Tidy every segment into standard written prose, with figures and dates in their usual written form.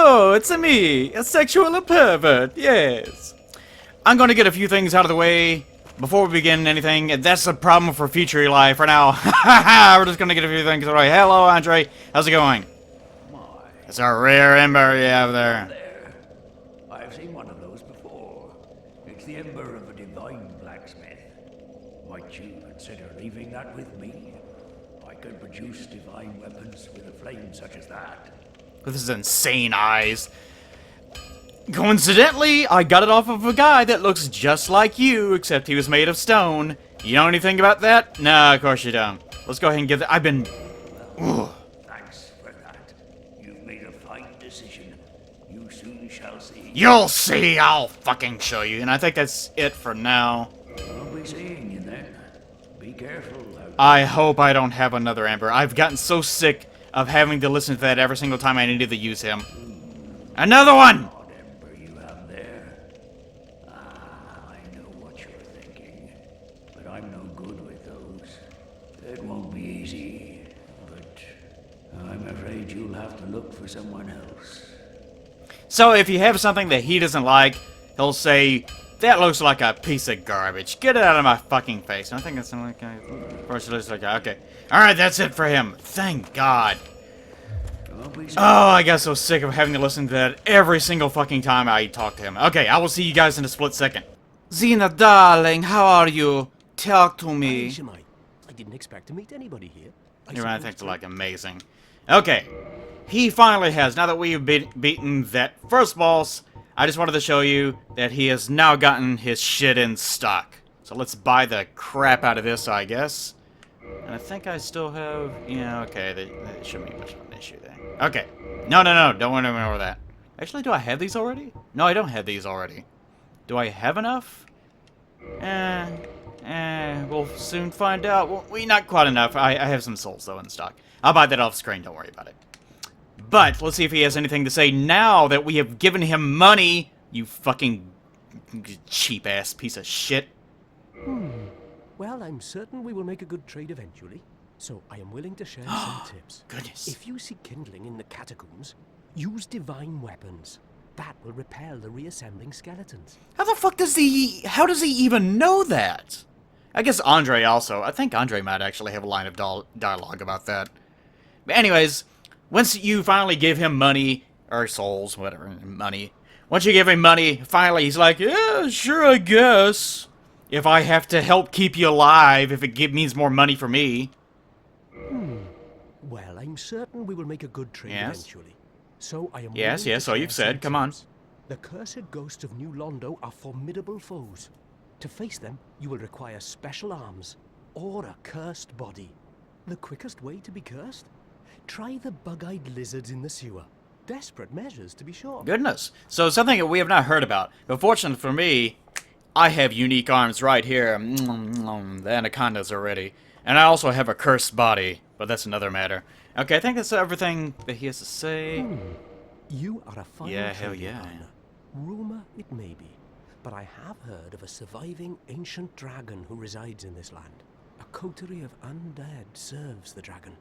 Oh, it's a me, a sexual pervert, yes. I'm gonna get a few things out of the way before we begin anything. That's a problem for future life for now. We're just gonna get a few things out of the way. Hello, Andre. How's it going? It's a rare ember you have there. I've seen one of those before. It's the ember of a divine blacksmith. Might you consider leaving that with me? I can produce divine weapons with a flame such as that. With his insane eyes. Coincidentally, I got it off of a guy that looks just like you, except he was made of stone. You know anything about that? No, of course you don't. Let's go ahead and get that. I've been... Ugh. Thanks for that. You've made a fine decision. You soon shall see. You'll see, I'll fucking show you. And I think that's it for now. I'll be seeing you then. Be careful. I hope I don't have another ember. I've gotten so sick of having to listen to that every single time I needed to use him. Another one! What ember you have there? Ah, I know what you're thinking. But I'm no good with those. It won't be easy. But I'm afraid you'll have to look for someone else. So if you have something that he doesn't like, he'll say, that looks like a piece of garbage. Get it out of my fucking face. And I think that's something like... First, it looks like... Okay. Alright, that's it for him. Thank God. Oh, I got so sick of having to listen to that every single fucking time I talk to him. Okay, I will see you guys in a split second. Xena, darling, how are you? Talk to me. I didn't expect to meet anybody here. I think like amazing. Okay. He finally has. Now that we've beaten that first boss, I just wanted to show you that he has now gotten his shit in stock. So let's buy the crap out of this, I guess. And I think I still have... Yeah, okay, that shouldn't be much of an issue there. Okay. No, don't want to ignore that. Actually, do I have these already? No, I don't have these already. Do I have enough? We'll soon find out. Well, not quite enough. I have some souls, though, in stock. I'll buy that off screen, don't worry about it. But, let's see if he has anything to say now that we have given him money, you fucking cheap-ass piece of shit. Well, I'm certain we will make a good trade eventually, so I am willing to share some tips. Goodness. If you see kindling in the catacombs, use divine weapons. That will repel the reassembling skeletons. How the fuck does he... How does he even know that? I guess Andre also. I think Andre might actually have a line of dialogue about that. But anyways, once you finally give him money, or souls, whatever, money. Once you give him money, finally he's like, yeah, sure, I guess. If I have to help keep you alive, if it means more money for me. Well, I'm certain we will make a good trade eventually. So I am Yes, so you've said. Come on. The cursed ghosts of New Londo are formidable foes. To face them, you will require special arms or a cursed body. The quickest way to be cursed? Try the bug-eyed lizards in the sewer. Desperate measures, to be sure. Goodness. So something that we have not heard about. But fortunately for me, I have unique arms right here. The anacondas already. And I also have a cursed body. But that's another matter. Okay, I think that's everything that he has to say. You are a fine hell yeah. Rumor it may be, but I have heard of a surviving ancient dragon who resides in this land. A coterie of undead serves the dragon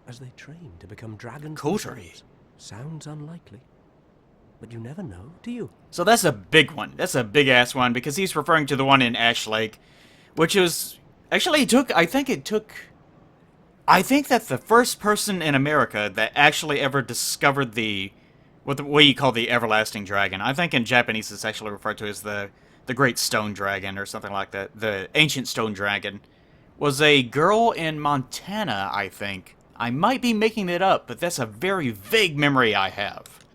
as they train to become dragons. Coterie? Sounds unlikely. But you never know, do you? So that's a big one. That's a big-ass one, because he's referring to the one in Ash Lake, which was... Actually, I think that's the first person in America that actually ever discovered what you call the everlasting dragon. I think in Japanese it's actually referred to as the great stone dragon or something like that. The ancient stone dragon was a girl in Montana, I think. I might be making it up, but that's a very vague memory I have.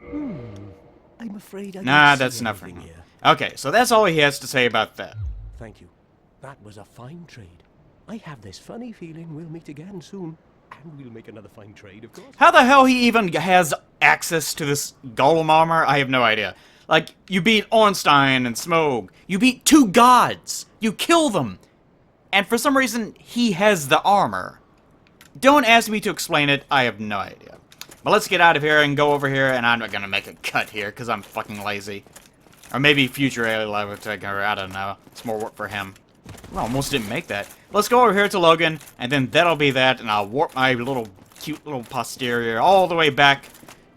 I'm afraid I Nah, that's not for me. Okay, so that's all he has to say about that. Thank you. That was a fine trade. I have this funny feeling we'll meet again soon. And we'll make another fine trade, of course. How the hell he even has access to this golem armor? I have no idea. Like, you beat Ornstein and Smough. You beat 2 gods. You kill them. And for some reason, he has the armor. Don't ask me to explain it. I have no idea. But let's get out of here and go over here. And I'm not going to make a cut here because I'm fucking lazy. Or maybe future AI will take her. I don't know. It's more work for him. I almost didn't make that. Let's go over here to Logan, and then that'll be that, and I'll warp my cute little posterior all the way back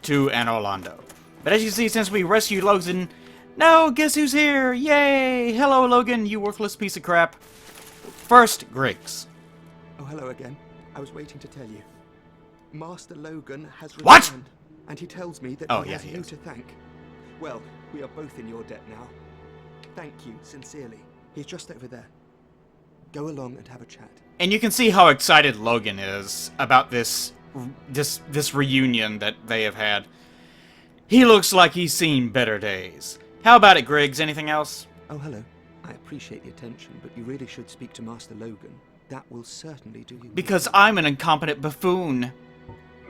to Anor Londo. But as you see, since we rescued Logan, now guess who's here? Yay! Hello, Logan, you worthless piece of crap. First, Griggs. Oh, hello again. I was waiting to tell you. Master Logan has What? returned, and he tells me that Oh, he yeah, has he you is. to thank. Well, we are both in your debt now. Thank you, sincerely. He's just over there. Go along and have a chat. And you can see how excited Logan is about this reunion that they have had. He looks like he's seen better days. How about it, Griggs? Anything else? Oh, hello. I appreciate the attention, but you really should speak to Master Logan. That will certainly do you. Because I'm an incompetent buffoon.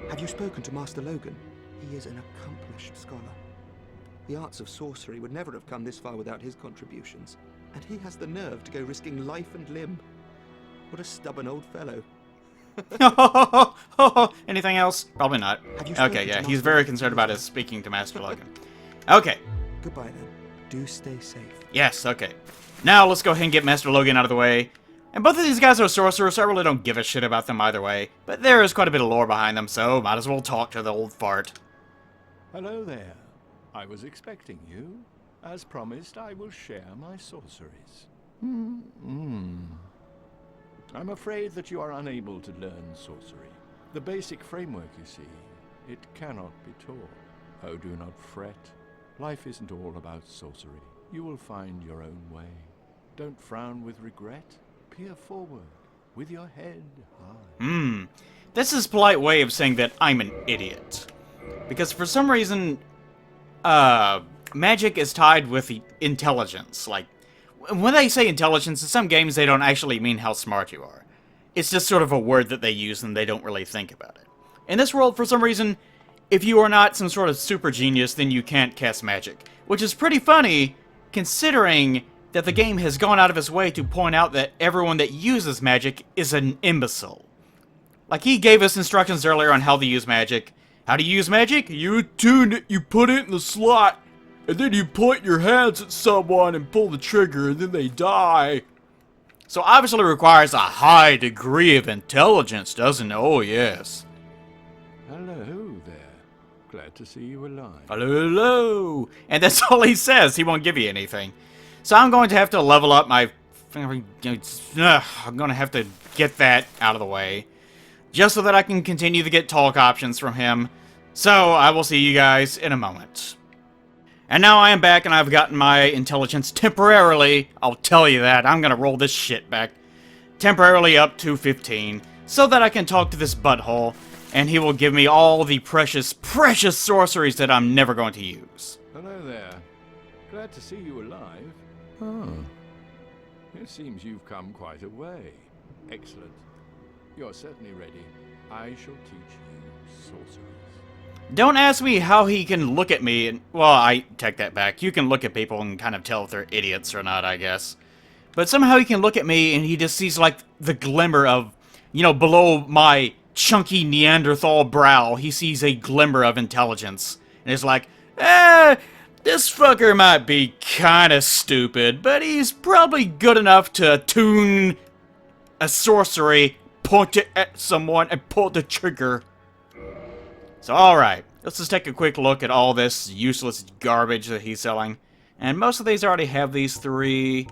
Have you spoken to Master Logan? He is an accomplished scholar. The arts of sorcery would never have come this far without his contributions. And he has the nerve to go risking life and limb. What a stubborn old fellow. Anything else? Probably not. Have you spoken Okay, to yeah, Master he's very Logan? concerned about us speaking to Master Logan. Okay. Goodbye then. Do stay safe. Yes, okay. Now let's go ahead and get Master Logan out of the way. And both of these guys are sorcerers, so I really don't give a shit about them either way. But there is quite a bit of lore behind them, so might as well talk to the old fart. Hello there. I was expecting you. As promised, I will share my sorceries. I'm afraid that you are unable to learn sorcery. The basic framework, you see, it cannot be taught. Oh, do not fret. Life isn't all about sorcery. You will find your own way. Don't frown with regret. Peer forward, with your head high. This is a polite way of saying that I'm an idiot. Because for some reason, magic is tied with intelligence. Like, when they say intelligence, in some games they don't actually mean how smart you are. It's just sort of a word that they use and they don't really think about it. In this world, for some reason, if you are not some sort of super genius, then you can't cast magic. Which is pretty funny, considering that the game has gone out of its way to point out that everyone that uses magic is an imbecile. Like, he gave us instructions earlier on how to use magic. How to use magic? You tune it, you put it in the slot, and then you point your hands at someone and pull the trigger, and then they die. So obviously requires a high degree of intelligence, doesn't it? Oh, yes. Hello there. Glad to see you alive. Hello. And that's all he says. He won't give you anything. So I'm going to have to level up my... I'm going to have to get that out of the way. Just so that I can continue to get talk options from him. So I will see you guys in a moment. And now I am back and I've gotten my intelligence temporarily. I'll tell you that. I'm going to roll this shit back. Temporarily up to 15. So that I can talk to this butthole. And he will give me all the precious, precious sorceries that I'm never going to use. Hello there. Glad to see you alive. Oh. It seems you've come quite a way. Excellent. You're certainly ready. I shall teach you sorceries. Don't ask me how he can look at me and... Well, I take that back. You can look at people and kind of tell if they're idiots or not, I guess. But somehow he can look at me and he just sees, like, the glimmer of... You know, below my chunky Neanderthal brow, he sees a glimmer of intelligence. And is like, this fucker might be kinda stupid, but he's probably good enough to tune a sorcery, point it at someone, and pull the trigger. So, alright, let's just take a quick look at all this useless garbage that he's selling. And most of these already have these three.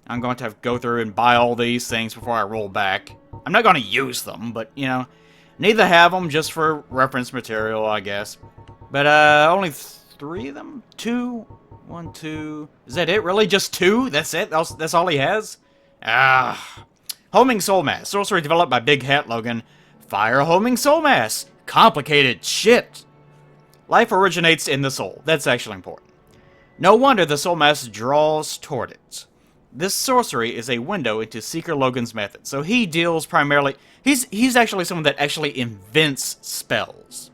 I'm going to have to go through and buy all these things before I roll back. I'm not going to use them, but, you know, need to have them just for reference material, I guess. But, only three of them? Two? One, two... Is that it? Really? Just two? That's it? That's all he has? Ah... Homing Soul Mass. Sorcery developed by Big Hat Logan. Fire Homing Soul Mass. Complicated shit. Life originates in the soul. That's actually important. No wonder the Soul Mass draws toward it. This sorcery is a window into Seeker Logan's method. So he deals primarily... He's actually someone that actually invents spells.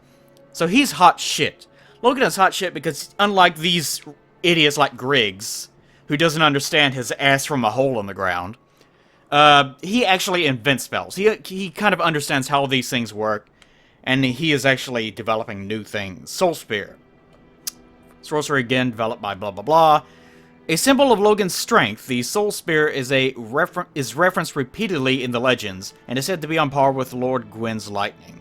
So he's hot shit. Logan is hot shit because unlike these idiots like Griggs, who doesn't understand his ass from a hole in the ground, he actually invents spells. He kind of understands how these things work, and he is actually developing new things. Soul Spear. Sorcery again, developed by blah blah blah. A symbol of Logan's strength, the Soul Spear is referenced repeatedly in the legends, and is said to be on par with Lord Gwyn's lightning.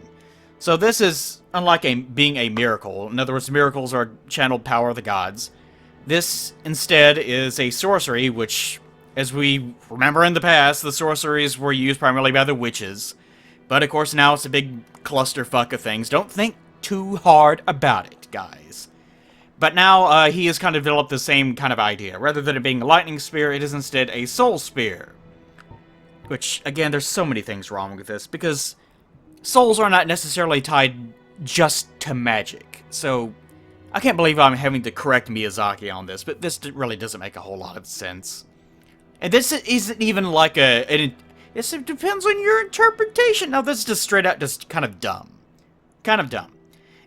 So this is unlike being a miracle. In other words, miracles are channeled power of the gods. This instead is a sorcery, which, as we remember in the past, the sorceries were used primarily by the witches. But of course now it's a big clusterfuck of things. Don't think too hard about it, guys. But now he has kind of developed the same kind of idea. Rather than it being a lightning spear, it is instead a soul spear. Which, again, there's so many things wrong with this, because souls are not necessarily tied just to magic. So, I can't believe I'm having to correct Miyazaki on this, but this really doesn't make a whole lot of sense. And this isn't even like it depends on your interpretation. Now, this is just straight out just kind of dumb. Kind of dumb.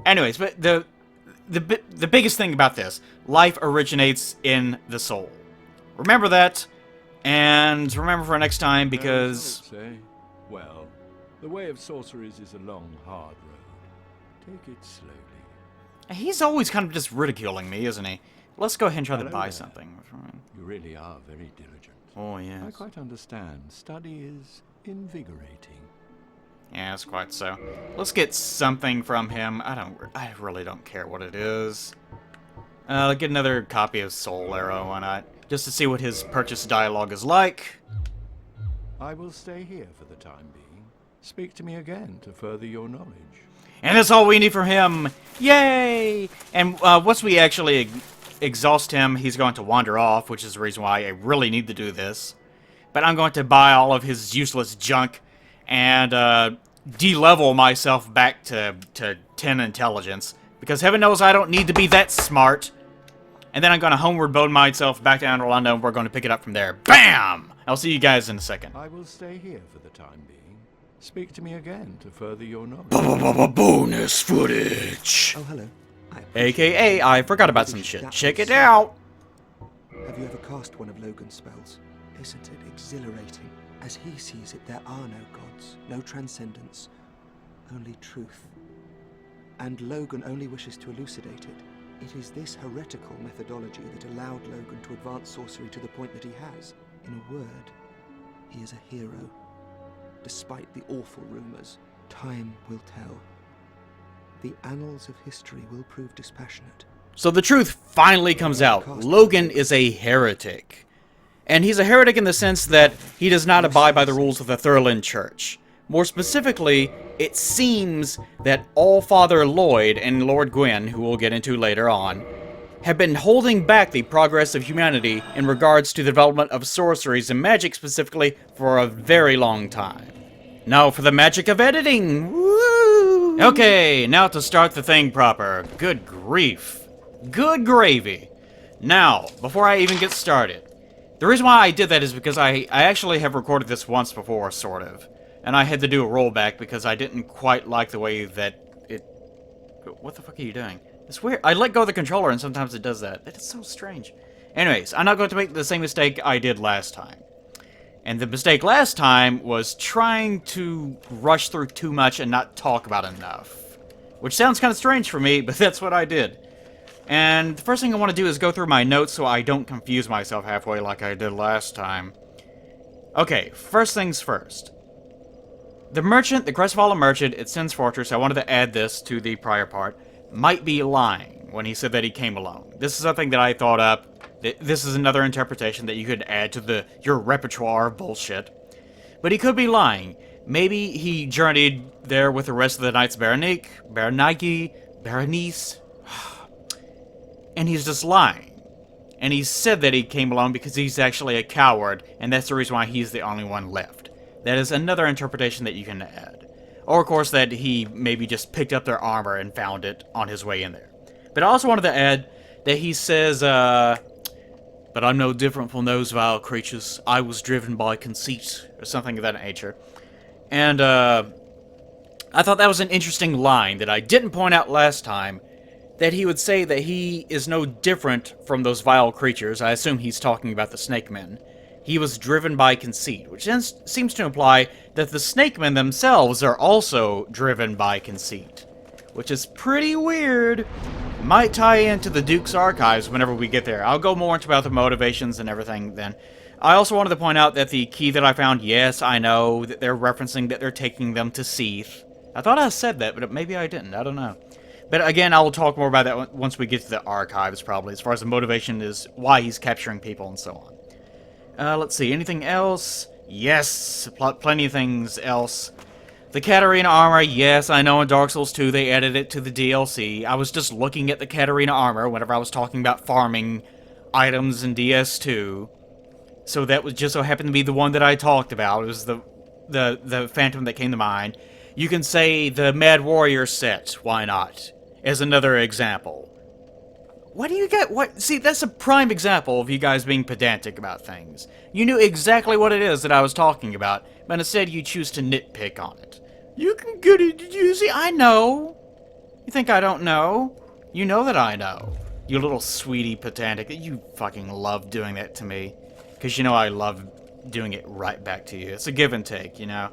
Anyways, but the biggest thing about this, life originates in the soul. Remember that, and remember for next time, because... Say, well, the way of sorceries is a long, hard road. Take it slowly. He's always kind of just ridiculing me, isn't he? Let's go ahead and try to buy there. something. You really are very diligent. Oh, yes. I quite understand. Study is invigorating. Yes, quite so. Let's get something from him. I really don't care what it is. Get another copy of Soul Arrow, why not? Just to see what his purchase dialogue is like. I will stay here for the time being. Speak to me again to further your knowledge. And that's all we need from him! Yay! And once we actually exhaust him, he's going to wander off, which is the reason why I really need to do this. But I'm going to buy all of his useless junk and de-level myself back to 10 intelligence. Because heaven knows I don't need to be that smart. And then I'm going to homeward boat myself back to Anor Londo, and we're going to pick it up from there. BAM! I'll see you guys in a second. I will stay here for the time being. Speak to me again to further your knowledge. Bonus footage! Oh, hello. AKA, I forgot about some shit. Check it out! Have you ever cast one of Logan's spells? Isn't it exhilarating? As he sees it, there are no gods, no transcendence, only truth. And Logan only wishes to elucidate it. It is this heretical methodology that allowed Logan to advance sorcery to the point that he has. In a word, he is a hero. Despite the awful rumors, time will tell. The annals of history will prove dispassionate. So the truth finally comes out. Logan is a heretic. And he's a heretic in the sense that he does not abide by the rules of the Thurland Church. More specifically, it seems that All-Father Lloyd and Lord Gwyn, who we'll get into later on, have been holding back the progress of humanity in regards to the development of sorceries and magic specifically for a very long time. Now for the magic of editing! Woo! Okay, now to start the thing proper. Good grief. Good gravy. Now, before I even get started, the reason why I did that is because I actually have recorded this once before, sort of. And I had to do a rollback because I didn't quite like the way that it... What the fuck are you doing? It's weird. I let go of the controller and sometimes it does that. That is so strange. Anyways, I'm not going to make the same mistake I did last time. And the mistake last time was trying to rush through too much and not talk about enough. Which sounds kind of strange for me, but that's what I did. And the first thing I want to do is go through my notes so I don't confuse myself halfway like I did last time. Okay, first things first. The merchant, the Crestfallen merchant at Sin's Fortress, I wanted to add this to the prior part, might be lying when he said that he came alone. This is something that I thought up. This is another interpretation that you could add to your repertoire of bullshit. But he could be lying. Maybe he journeyed there with the rest of the Knights Berenice, and he's just lying. And he said that he came alone because he's actually a coward, and that's the reason why he's the only one left. That is another interpretation that you can add. Or, of course, that he maybe just picked up their armor and found it on his way in there. But I also wanted to add that he says, but I'm no different from those vile creatures. I was driven by conceit, or something of that nature. And, I thought that was an interesting line that I didn't point out last time, that he would say that he is no different from those vile creatures. I assume he's talking about the Snake Men. He was driven by conceit, which seems to imply that the Snake Men themselves are also driven by conceit. Which is pretty weird. Might tie into the Duke's archives whenever we get there. I'll go more into about the motivations and everything then. I also wanted to point out that the key that I found, yes, I know that they're referencing that they're taking them to Seath. I thought I said that, but maybe I didn't. I don't know. But again, I'll talk more about that once we get to the archives, probably, as far as the motivation is, why he's capturing people and so on. Let's see, anything else? Yes, plenty of things else. The Katarina armor, yes, I know in Dark Souls 2 they added it to the DLC. I was just looking at the Katarina armor whenever I was talking about farming items in DS2. So that was just so happened to be the one that I talked about. It was the Phantom that came to mind. You can say the Mad Warrior set, why not? As another example. What do you get? What? See, that's a prime example of you guys being pedantic about things. You knew exactly what it is that I was talking about, but instead you choose to nitpick on it. You can get it, did you see? I know. You think I don't know? You know that I know. You little sweetie pedantic. You fucking love doing that to me. Because you know I love doing it right back to you. It's a give and take, you know?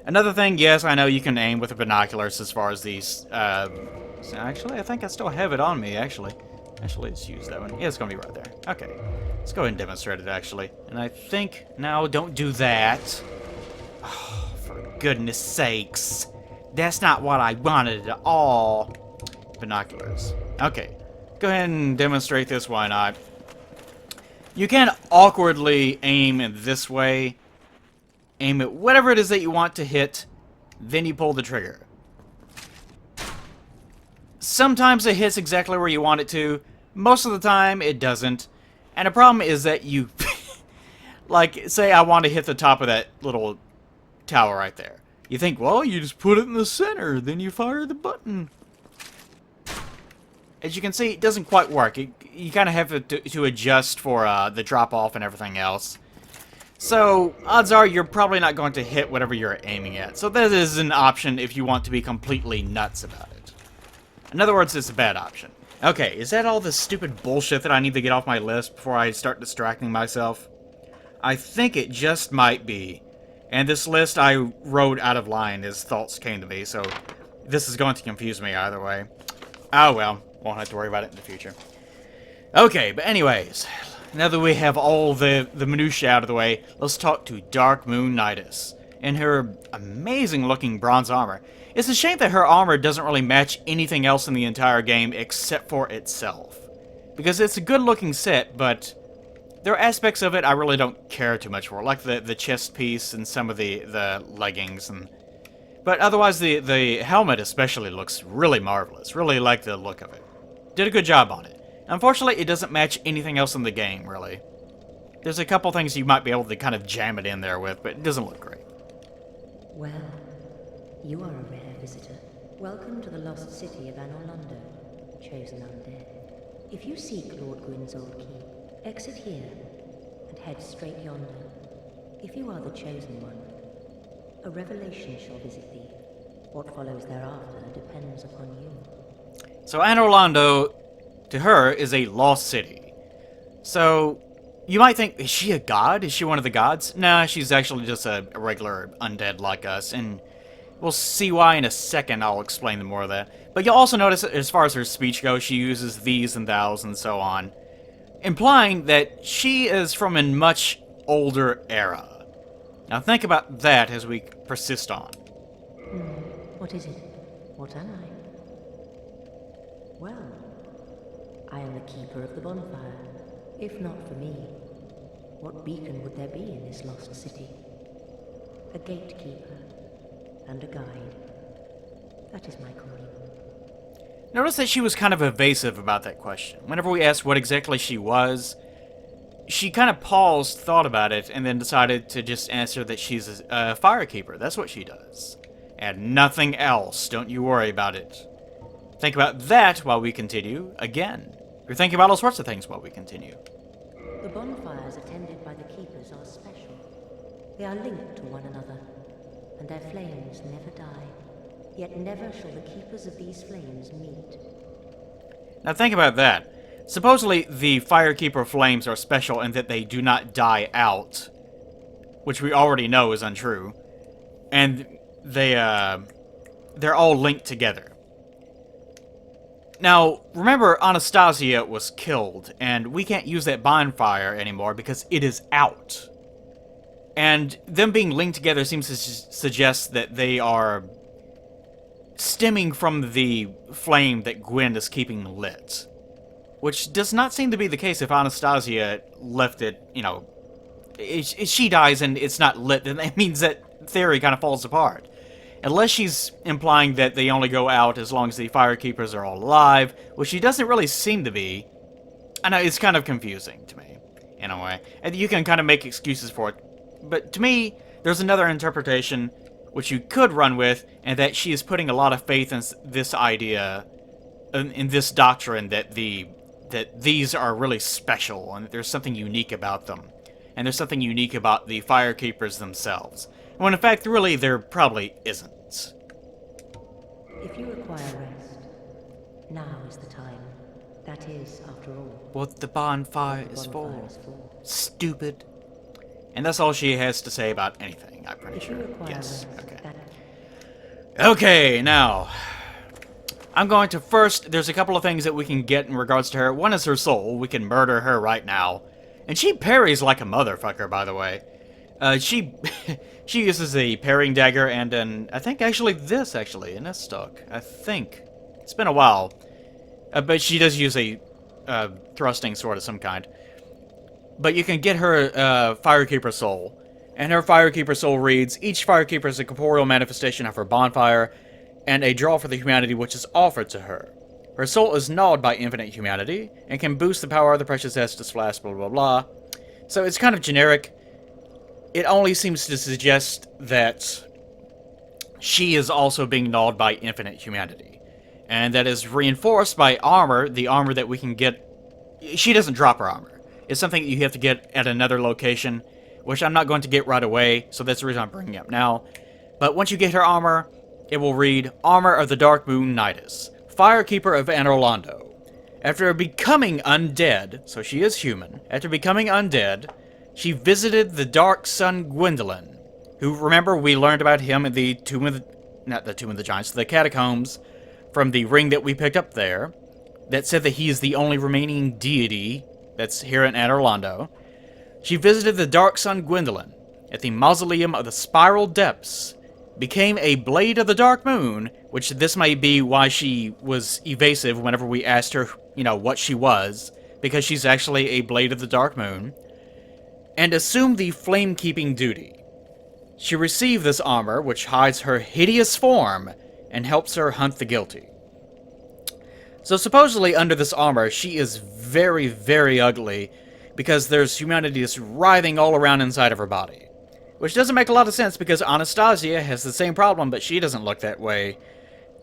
Another thing, yes, I know you can aim with the binoculars as far as these, actually, I think I still have it on me, actually. Actually, let's use that one. Yeah, it's gonna be right there. Okay. Let's go ahead and demonstrate it, actually. And I think, no, don't do that. Oh, for goodness sakes. That's not what I wanted at all. Binoculars. Okay. Go ahead and demonstrate this, why not? You can awkwardly aim in this way. Aim at whatever it is that you want to hit, then you pull the trigger. Sometimes it hits exactly where you want it to. Most of the time, it doesn't. And the problem is that you... like, say I want to hit the top of that little tower right there. You think, well, you just put it in the center, then you fire the button. As you can see, it doesn't quite work. You kind of have to adjust for the drop-off and everything else. So, odds are you're probably not going to hit whatever you're aiming at. So that is an option if you want to be completely nuts about it. In other words, it's a bad option. Okay, is that all the stupid bullshit that I need to get off my list before I start distracting myself? I think it just might be. And this list I wrote out of line as thoughts came to me, so this is going to confuse me either way. Oh well, won't have to worry about it in the future. Okay, but anyways, now that we have all the minutiae out of the way, let's talk to Darkmoon Blades in her amazing-looking bronze armor. It's a shame that her armor doesn't really match anything else in the entire game except for itself. Because it's a good-looking set, but there are aspects of it I really don't care too much for, like the chest piece and some of the leggings. But otherwise, the helmet especially looks really marvelous. Really like the look of it. Did a good job on it. Unfortunately, it doesn't match anything else in the game, really. There's a couple things you might be able to kind of jam it in there with, but it doesn't look great. Well, you are a rare visitor. Welcome to the lost city of Anor Londo, chosen undead. If you seek Lord Gwyn's old keep, exit here and head straight yonder. If you are the chosen one, a revelation shall visit thee. What follows thereafter depends upon you. So Anor Londo, to her, is a lost city. So, you might think, is she a god? Is she one of the gods? Nah, she's actually just a regular undead like us, and we'll see why in a second. I'll explain more of that. But you'll also notice, as far as her speech goes, she uses these and thous and so on, implying that she is from a much older era. Now think about that as we persist on. What is it? What am I? Well, I am the keeper of the bonfire. If not for me, what beacon would there be in this lost city? A gatekeeper and a guide. That is my calling. Notice that she was kind of evasive about that question. Whenever we asked what exactly she was, she kind of paused, thought about it, and then decided to just answer that she's a firekeeper. That's what she does. And nothing else. Don't you worry about it. Think about that while we continue again. You're thinking about all sorts of things while we continue. The bonfires attended by the keepers are special. They are linked to one another, and their flames never die. Yet never shall the keepers of these flames meet. Now think about that. Supposedly, the Firekeeper flames are special in that they do not die out, which we already know is untrue, and they're all linked together. Now, remember, Anastasia was killed, and we can't use that bonfire anymore because it is out. And them being linked together seems to suggest that they are stemming from the flame that Gwen is keeping lit. Which does not seem to be the case if Anastasia left it, you know, if she dies and it's not lit, then that means that theory kind of falls apart. Unless she's implying that they only go out as long as the Firekeepers are all alive, which she doesn't really seem to be. I know, it's kind of confusing to me, in a way. And you can kind of make excuses for it. But to me, there's another interpretation which you could run with, and that she is putting a lot of faith in this idea, in this doctrine that these are really special, and there's something unique about them. And there's something unique about the Firekeepers themselves. When in fact, really, there probably isn't. If you require rest, now is the time. That is, after all, What the bonfire is bonfire for. is for. Stupid. And that's all she has to say about anything, I'm pretty If you sure. require Yes, rest, okay. that Okay, now, I'm going to first, there's a couple of things that we can get in regards to her. One is her soul. We can murder her right now. And she parries like a motherfucker, by the way. She she uses a parrying dagger and an, I think actually this, actually, in this stock. I think. It's been a while. But she does use a thrusting sword of some kind. But you can get her Firekeeper soul. And her Firekeeper soul reads, each Firekeeper is a corporeal manifestation of her bonfire, and a draw for the humanity which is offered to her. Her soul is gnawed by infinite humanity, and can boost the power of the precious Estus flask, blah blah blah. So it's kind of generic. It only seems to suggest that she is also being gnawed by infinite humanity. And that is reinforced by armor, the armor that we can get. She doesn't drop her armor. It's something that you have to get at another location, which I'm not going to get right away, so that's the reason I'm bringing it up now. But once you get her armor, it will read, Armor of the Darkmoon Nidus, Firekeeper of Anor Londo. After becoming undead, so she is human, after becoming undead, she visited the Dark Sun Gwendolyn, who, remember, we learned about him in the Tomb of the... not the Tomb of the Giants, the Catacombs, from the ring that we picked up there, that said that he is the only remaining deity that's here in Anor Londo. She visited the Dark Sun Gwendolyn at the Mausoleum of the Spiral Depths, became a Blade of the Dark Moon, which this may be why she was evasive whenever we asked her, you know, what she was, because she's actually a Blade of the Dark Moon, and assumed the flame-keeping duty. She received this armor, which hides her hideous form, and helps her hunt the guilty. So supposedly under this armor, she is very, very ugly, because there's humanity just writhing all around inside of her body. Which doesn't make a lot of sense, because Anastasia has the same problem, but she doesn't look that way.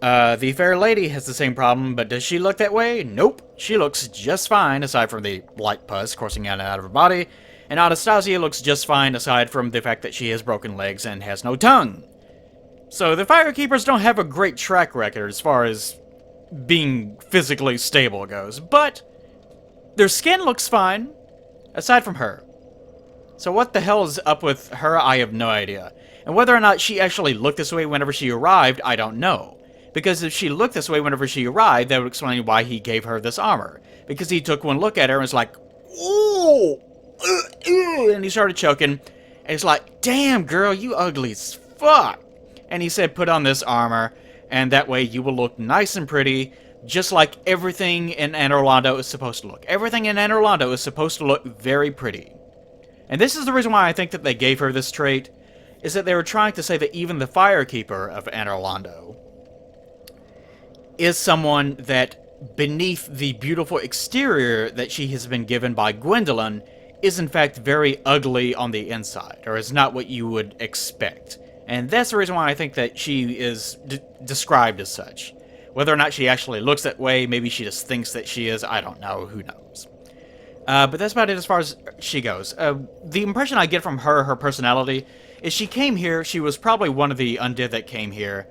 The Fair Lady has the same problem, but does she look that way? Nope. She looks just fine, aside from the light pus coursing in and out of her body. And Anastasia looks just fine, aside from the fact that she has broken legs and has no tongue. So the Firekeepers don't have a great track record as far as being physically stable goes, but their skin looks fine, aside from her. So what the hell is up with her, I have no idea. And whether or not she actually looked this way whenever she arrived, I don't know. Because if she looked this way whenever she arrived, that would explain why he gave her this armor. Because he took one look at her and was like, ooh, and he started choking. And he's like, damn girl, you ugly as fuck. And he said, put on this armor, and that way you will look nice and pretty, just like everything in Anor Londo is supposed to look. Everything in Anor Londo is supposed to look very pretty. And this is the reason why I think that they gave her this trait, is that they were trying to say that even the Firekeeper of Anor Londo is someone that, beneath the beautiful exterior that she has been given by Gwendolyn, is in fact very ugly on the inside, or is not what you would expect. And that's the reason why I think that she is described as such. Whether or not she actually looks that way, maybe she just thinks that she is, I don't know, who knows. But that's about it as far as she goes. The impression I get from her personality, is she came here, she was probably one of the undead that came here.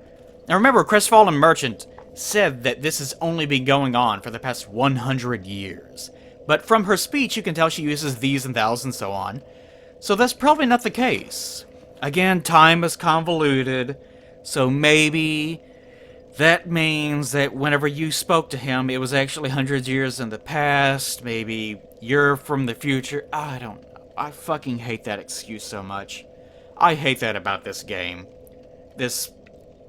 Now remember, Crestfallen Merchant said that this has only been going on for the past 100 years. But from her speech, you can tell she uses these and thous and so on. So that's probably not the case. Again, time is convoluted, so maybe that means that whenever you spoke to him, it was actually hundreds of years in the past. Maybe you're from the future. I don't know. I fucking hate that excuse so much. I hate that about this game.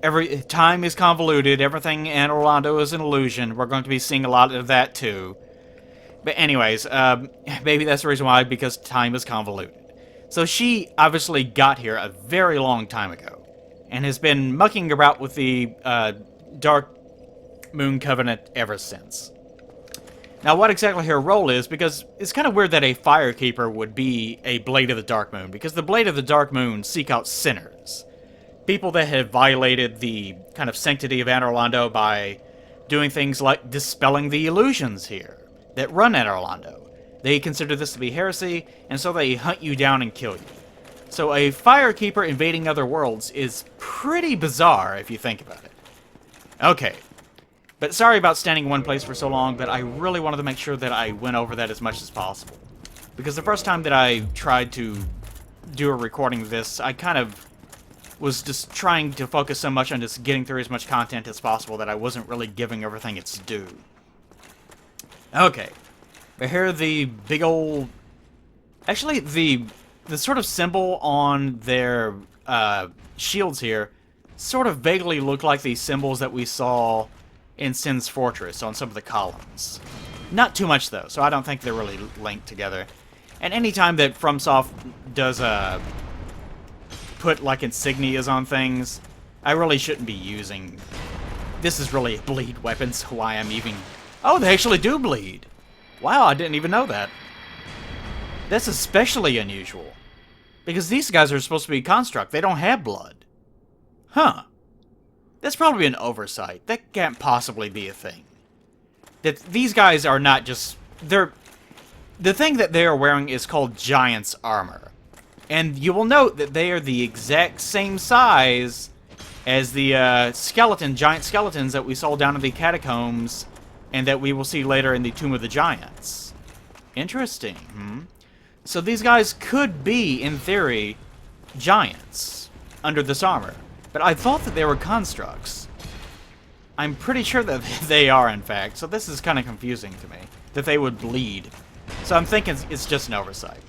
Every time is convoluted, everything in Anor Londo is an illusion. We're going to be seeing a lot of that too. But anyways, maybe that's the reason why, because time is convoluted. So she obviously got here a very long time ago, and has been mucking about with the Darkmoon Covenant ever since. Now, what exactly her role is, because it's kind of weird that a Firekeeper would be a Blade of the Dark Moon, because the Blade of the Dark Moon seek out sinners. People that have violated the kind of sanctity of Anor Londo by doing things like dispelling the illusions here that run Anor Londo. They consider this to be heresy, and so they hunt you down and kill you. So a Firekeeper invading other worlds is pretty bizarre if you think about it. Okay. But sorry about standing in one place for so long, but I really wanted to make sure that I went over that as much as possible. Because the first time that I tried to do a recording of this, I kind of was just trying to focus so much on just getting through as much content as possible that I wasn't really giving everything its due. Okay. But here are the big old... Actually, the sort of symbol on their shields here sort of vaguely look like the symbols that we saw in Sin's Fortress on some of the columns. Not too much, though, so I don't think they're really linked together. And anytime that FromSoft does put, like, insignias on things, I really shouldn't be using... This is really a bleed weapon, so why I'm even... Oh, they actually do bleed! Wow, I didn't even know that. That's especially unusual. Because these guys are supposed to be construct. They don't have blood. Huh. That's probably an oversight. That can't possibly be a thing. That these guys are not just... The thing that they are wearing is called Giant's Armor. And you will note that they are the exact same size as the giant skeletons that we saw down in the catacombs and that we will see later in the Tomb of the Giants. Interesting, So these guys could be, in theory, giants under this armor. But I thought that they were constructs. I'm pretty sure that they are, in fact, so this is kind of confusing to me, that they would bleed. So I'm thinking it's just an oversight.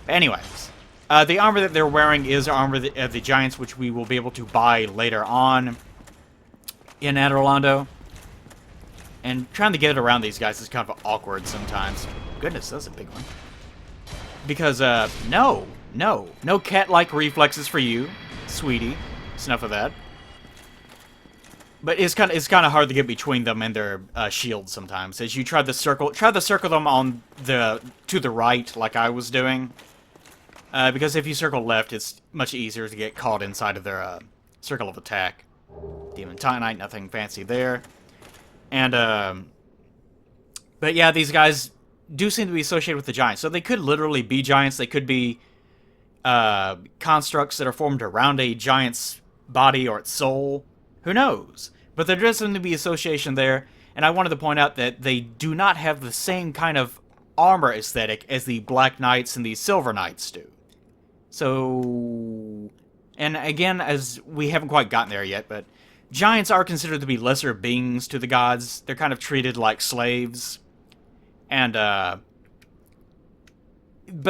Anyways, the armor that they're wearing is armor of the giants, which we will be able to buy later on in Anor Londo. And trying to get around these guys is kind of awkward sometimes. Goodness, that's a big one. Because, no cat-like reflexes for you, sweetie. Enough of that. But it's kind of hard to get between them and their shields sometimes. As you try to circle them on to the right, like I was doing. Because if you circle left, it's much easier to get caught inside of their circle of attack. Demon Titanite, nothing fancy there. And but yeah, these guys do seem to be associated with the giants. So they could literally be giants. They could be constructs that are formed around a giant's body or its soul. Who knows? But there does seem to be association there, and I wanted to point out that they do not have the same kind of armor aesthetic as the Black Knights and the Silver Knights do. So... And again, as we haven't quite gotten there yet, but giants are considered to be lesser beings to the gods. They're kind of treated like slaves. And, but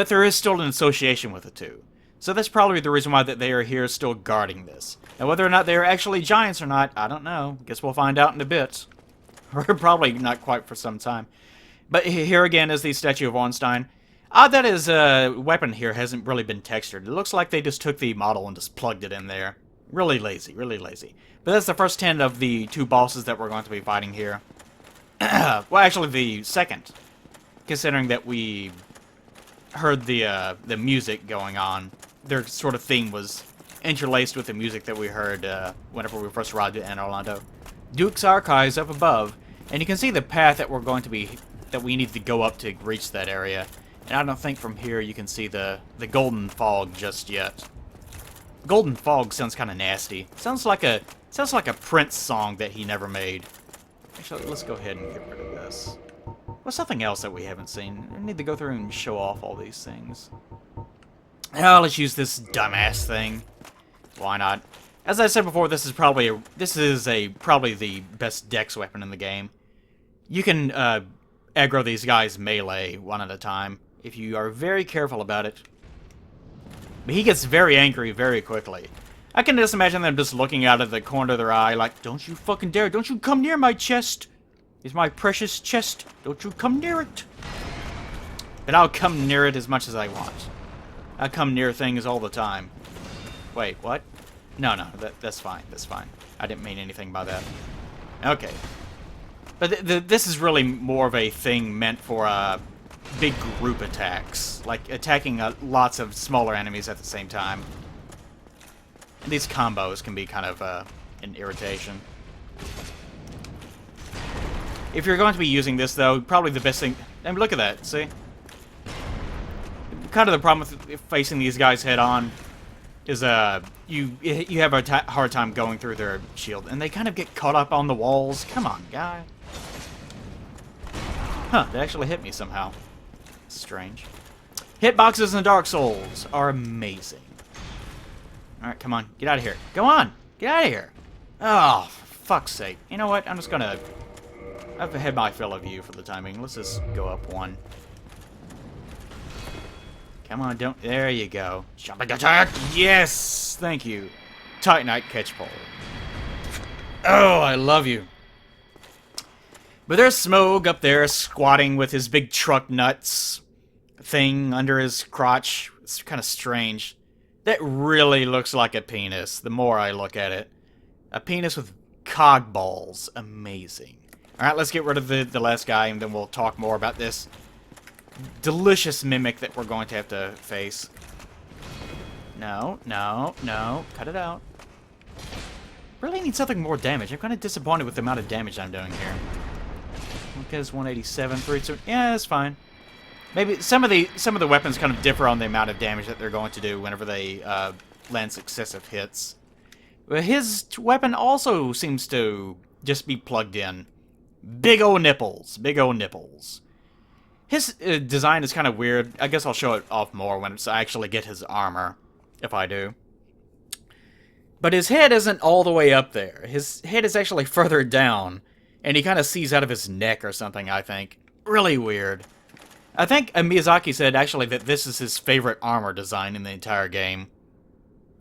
there is still an association with the two. So that's probably the reason why that they are here still guarding this. Now, whether or not they are actually giants or not, I don't know. Guess we'll find out in a bit. Or probably not quite for some time. But here again is the statue of Ornstein. Odd that his weapon here hasn't really been textured. It looks like they just took the model and just plugged it in there. Really lazy, really lazy. But that's the first 10 of the 2 bosses that we're going to be fighting here. Well, actually the second. Considering that we heard the music going on. Their sort of theme was interlaced with the music that we heard whenever we first arrived at Anor Londo. Duke's Archives up above, and you can see the path that we need to go up to reach that area. And I don't think from here you can see the Golden Fog just yet. Golden Fog sounds kind of nasty. Sounds like a Prince song that he never made. Actually, let's go ahead and get rid of this. What's something else that we haven't seen? I need to go through and show off all these things. Oh, let's use this dumbass thing. Why not? As I said before, this is probably the best dex weapon in the game. You can aggro these guys melee one at a time if you are very careful about it. But he gets very angry very quickly. I can just imagine them just looking out of the corner of their eye like, don't you fucking dare, don't you come near my chest. It's my precious chest. Don't you come near it. But I'll come near it as much as I want. I come near things all the time. Wait, what? No, that's fine, that's fine. I didn't mean anything by that. Okay. But this is really more of a thing meant for big group attacks. Like attacking lots of smaller enemies at the same time. And these combos can be kind of an irritation. If you're going to be using this, though, probably the best thing... And look at that, see? Kind of the problem with facing these guys head-on is you have a hard time going through their shield, and they kind of get caught up on the walls. Come on, guy. Huh, they actually hit me somehow. Strange. Hitboxes in Dark Souls are amazing. Alright, come on. Get out of here. Go on! Get out of here! Oh, for fuck's sake. You know what? I'm just gonna... I've had my fill of you for the timing. Let's just go up one. Come on, don't... There you go. Jumping attack! Yes! Thank you. Titanite catch pole. Oh, I love you. But there's Smough up there squatting with his big truck nuts thing under his crotch. It's kind of strange. That really looks like a penis, the more I look at it. A penis with cog balls. Amazing. Alright, let's get rid of the last guy, and then we'll talk more about this delicious mimic that we're going to have to face. No, no, no. Cut it out. Really need something more damage. I'm kind of disappointed with the amount of damage I'm doing here. Okay, it's 187, 3, yeah, that's fine. Maybe some of the weapons kind of differ on the amount of damage that they're going to do whenever they land successive hits. But his weapon also seems to just be plugged in. Big ol' nipples. Big ol' nipples. His design is kind of weird. I guess I'll show it off more when I actually get his armor. If I do. But his head isn't all the way up there. His head is actually further down. And he kind of sees out of his neck or something, I think. Really weird. I think Miyazaki said, actually, that this is his favorite armor design in the entire game.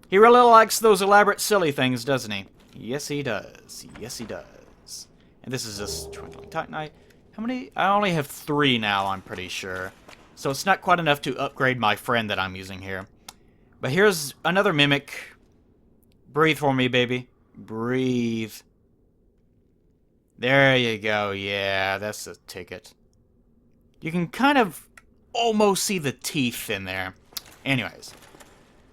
He really likes those elaborate, silly things, doesn't he? Yes, he does. Yes, he does. And this is just Twinkling Titanite. How many? I only have 3 now, I'm pretty sure. So it's not quite enough to upgrade my friend that I'm using here. But here's another mimic. Breathe for me, baby. Breathe. There you go. Yeah, that's the ticket. You can kind of almost see the teeth in there. Anyways.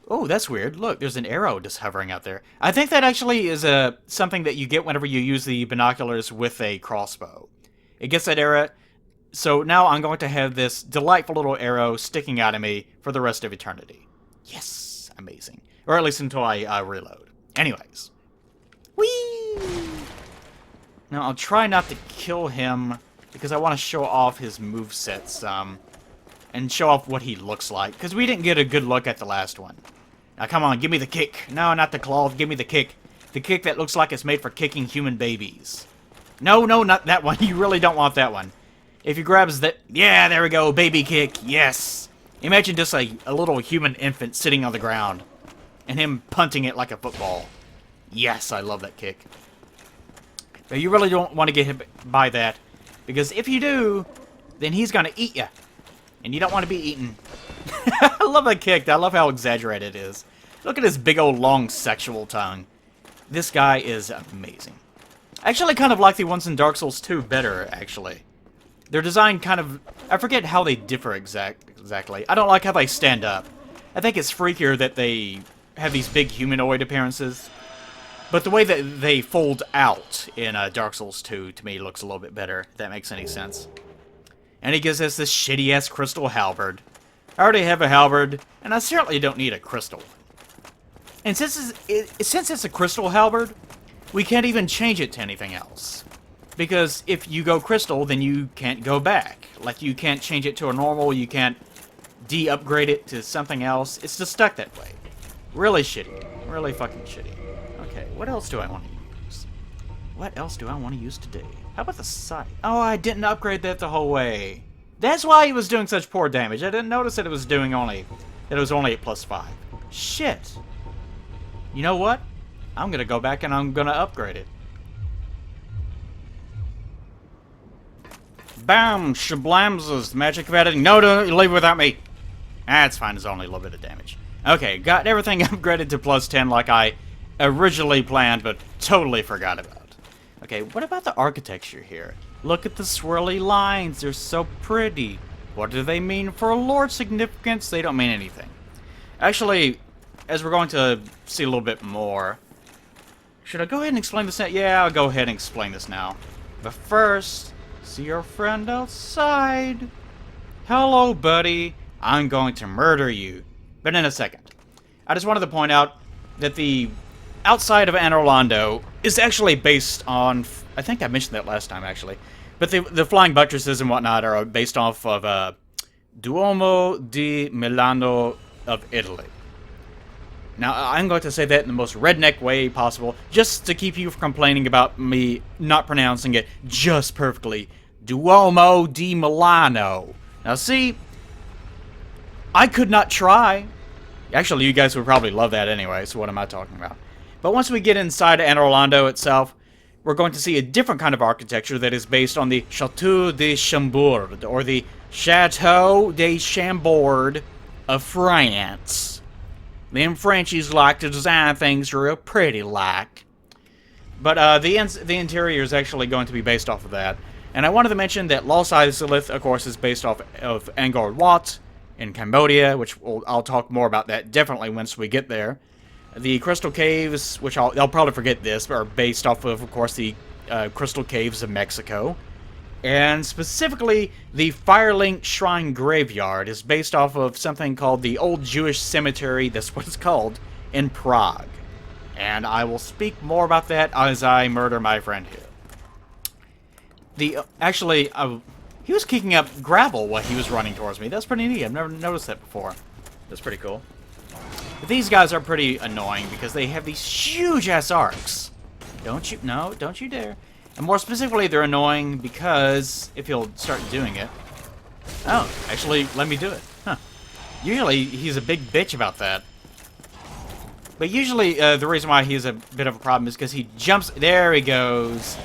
Oh, that's weird. Look, there's an arrow just hovering out there. I think that actually is something that you get whenever you use the binoculars with a crossbow. It gets that arrow. So now I'm going to have this delightful little arrow sticking out of me for the rest of eternity. Yes! Amazing. Or at least until I reload. Anyways. Whee! Now, I'll try not to kill him, because I want to show off his moveset some, and show off what he looks like, because we didn't get a good look at the last one. Now, come on, give me the kick. No, not the claw, give me the kick. The kick that looks like it's made for kicking human babies. No, no, not that one. You really don't want that one. If he grabs that... Yeah, there we go, baby kick, yes! Imagine just a little human infant sitting on the ground, and him punting it like a football. Yes, I love that kick. But you really don't want to get hit by that. Because if you do, then he's going to eat you. And you don't want to be eaten. I love that kick. I love how exaggerated it is. Look at his big old long sexual tongue. This guy is amazing. I actually kind of like the ones in Dark Souls 2 better, actually. Their design kind of... I forget how they differ exactly. I don't like how they stand up. I think it's freakier that they have these big humanoid appearances. But the way that they fold out in Dark Souls 2, to me, looks a little bit better, if that makes any sense. And he gives us this shitty-ass crystal halberd. I already have a halberd, and I certainly don't need a crystal. And since it's a crystal halberd, we can't even change it to anything else. Because if you go crystal, then you can't go back. Like, you can't change it to a normal, you can't de-upgrade it to something else. It's just stuck that way. Really shitty. Really fucking shitty. Okay, what else do I want to use? What else do I want to use today? How about the sight? Oh, I didn't upgrade that the whole way. That's why he was doing such poor damage. I didn't notice that it was doing only... that it was only at +5. Shit. You know what? I'm gonna go back and I'm gonna upgrade it. Bam! Shablamses. Magic of editing. No, don't leave without me. That's fine. It's only a little bit of damage. Okay, got everything upgraded to plus 10 like I originally planned, but totally forgot about. Okay, what about the architecture here? Look at the swirly lines. They're so pretty. What do they mean for lore significance? They don't mean anything. Actually, as we're going to see a little bit more, should I go ahead and explain this now? Yeah, I'll go ahead and explain this now. But first, see your friend outside. Hello, buddy. I'm going to murder you. But in a second. I just wanted to point out that the outside of Anor Londo is actually based on... I think I mentioned that last time, actually. But the flying buttresses and whatnot are based off of Duomo di Milano of Italy. Now, I'm going to say that in the most redneck way possible, just to keep you from complaining about me not pronouncing it just perfectly. Duomo di Milano. Now, see, I could not try. Actually, you guys would probably love that anyway, so what am I talking about? But once we get inside Anor Londo itself, we're going to see a different kind of architecture that is based on the Chateau de Chambord, or the Chateau de Chambord of France. Them Frenchies like to design things real pretty like. But the interior is actually going to be based off of that. And I wanted to mention that Lost Izalith, of course, is based off of Angkor Wat in Cambodia, which I'll talk more about that definitely once we get there. The Crystal Caves, which I'll probably forget this, are based off of course, the Crystal Caves of Mexico. And specifically, the Firelink Shrine Graveyard is based off of something called the Old Jewish Cemetery, that's what it's called, in Prague. And I will speak more about that as I murder my friend here. Actually, he was kicking up gravel while he was running towards me. That's pretty neat. I've never noticed that before. That's pretty cool. But these guys are pretty annoying because they have these huge-ass arcs. Don't you dare. And more specifically, they're annoying because if he'll start doing it... Oh, actually, let me do it. Huh. Usually, he's a big bitch about that. But usually, the reason why he's a bit of a problem is because he jumps... There he goes.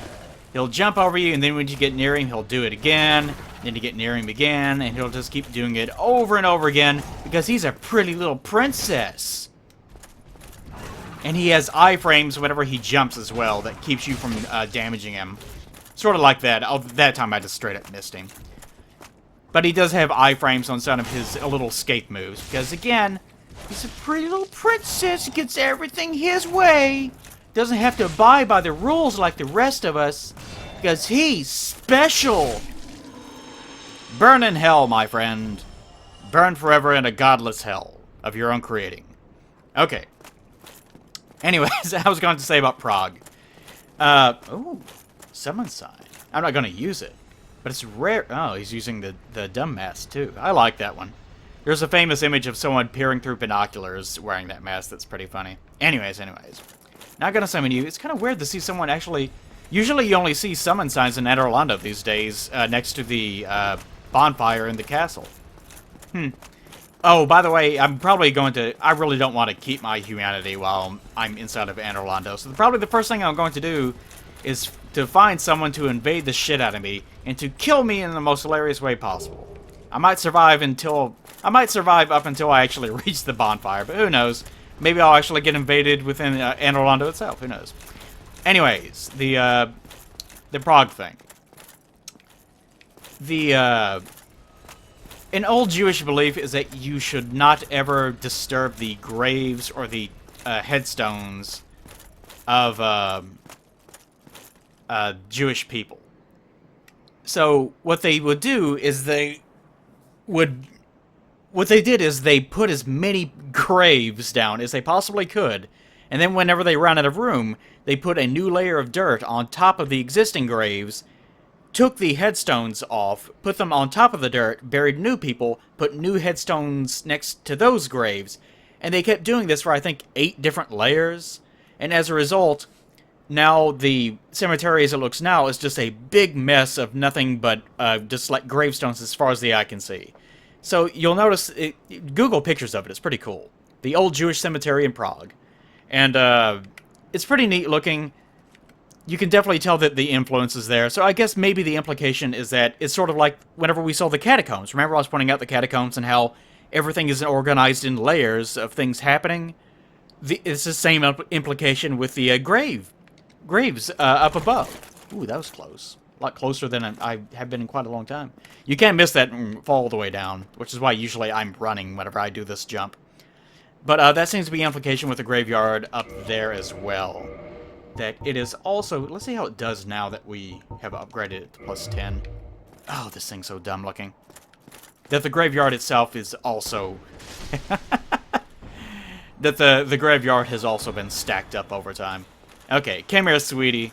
He'll jump over you, and then when you get near him, he'll do it again. Then you get near him again, and he'll just keep doing it over and over again because he's a pretty little princess. And he has iframes whenever he jumps as well that keeps you from damaging him. Sort of like that. That time I just straight up missed him. But he does have iframes on some of his little escape moves. Because again, he's a pretty little princess. He gets everything his way. Doesn't have to abide by the rules like the rest of us. Because he's special. Burn in hell, my friend. Burn forever in a godless hell of your own creating. Okay. Anyways, I was going to say about Prague. Ooh, summon sign. I'm not going to use it. But it's rare. Oh, he's using the dumb mask, too. I like that one. There's a famous image of someone peering through binoculars wearing that mask that's pretty funny. Anyways. Not going to summon you. It's kind of weird to see someone actually... Usually you only see summon signs in Anor Londo these days, next to the bonfire in the castle. Oh, by the way, I'm probably going to... I really don't want to keep my humanity while I'm inside of Anor Londo. So probably the first thing I'm going to do is to find someone to invade the shit out of me and to kill me in the most hilarious way possible. I might survive up until I actually reach the bonfire, but who knows? Maybe I'll actually get invaded within Anor Londo itself. Who knows? Anyways, the Prague thing. An old Jewish belief is that you should not ever disturb the graves or the headstones of Jewish people. So what they would do is they put as many graves down as they possibly could, and then whenever they ran out of room, they put a new layer of dirt on top of the existing graves, took the headstones off, put them on top of the dirt, buried new people, put new headstones next to those graves, and they kept doing this for, I think, 8 different layers, and as a result, now the cemetery as it looks now is just a big mess of nothing but just like gravestones as far as the eye can see. So you'll notice, Google pictures of it, it's pretty cool. the old Jewish cemetery in Prague. And it's pretty neat looking. You can definitely tell that the influence is there. So I guess maybe the implication is that it's sort of like whenever we saw the catacombs. Remember I was pointing out the catacombs and how everything is organized in layers of things happening? It's the same implication with the graves up above. Ooh, that was close. A lot closer than I have been in quite a long time. You can't miss that and fall all the way down, which is why usually I'm running whenever I do this jump. But that seems to be implication with the graveyard up there as well. That it is also... Let's see how it does now that we have upgraded it to +10. Oh, this thing's so dumb looking. That the graveyard itself is also... that the graveyard has also been stacked up over time. Okay, come here, sweetie.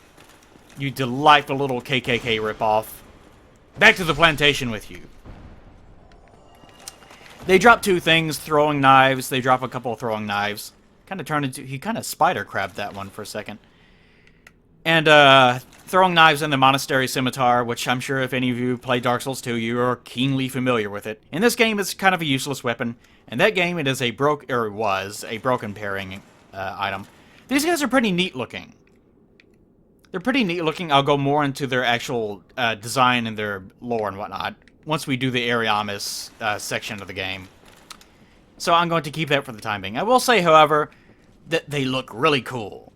You delightful little KKK ripoff. Back to the plantation with you. They drop two things, throwing knives. They drop a couple of throwing knives. Kind of turned into... He kind of spider-crabbed that one for a second. And throwing knives in the monastery scimitar, which I'm sure if any of you play Dark Souls 2, you are keenly familiar with it. In this game, it's kind of a useless weapon. In that game, it is a was a broken pairing item. These guys are pretty neat looking. They're pretty neat looking. I'll go more into their actual design and their lore and whatnot once we do the Ariamis section of the game. So I'm going to keep that for the time being. I will say, however, that they look really cool.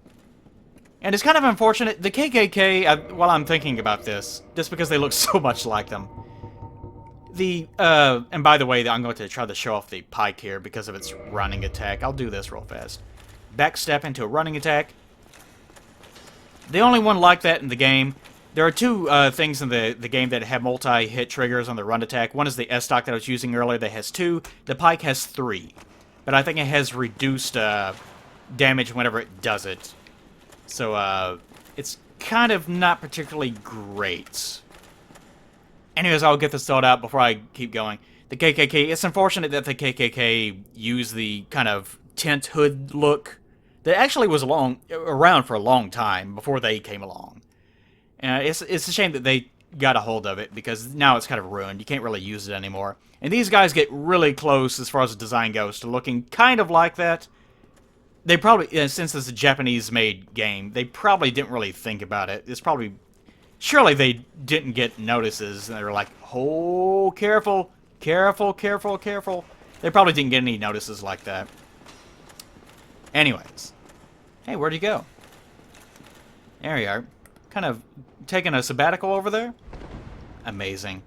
And it's kind of unfortunate, the KKK, while I'm thinking about this, just because they look so much like them. And by the way, I'm going to try to show off the pike here because of its running attack. I'll do this real fast. Backstep into a running attack. The only one like that in the game. There are two things in the game that have multi-hit triggers on the run attack. One is the S-stock that I was using earlier that has 2. The pike has 3. But I think it has reduced damage whenever it does it. So, it's kind of not particularly great. Anyways, I'll get this thought out before I keep going. The KKK, it's unfortunate that the KKK use the kind of tent hood look that actually was around for a long time before they came along. It's a shame that they got a hold of it, because now it's kind of ruined. You can't really use it anymore. And these guys get really close, as far as the design goes, to looking kind of like that. They probably, since it's a Japanese-made game, they probably didn't really think about it. It's probably... Surely they didn't get notices, and they were like, oh, careful, careful, careful, careful. They probably didn't get any notices like that. Anyways. Hey, where'd you go? There you are. Kind of taking a sabbatical over there? Amazing.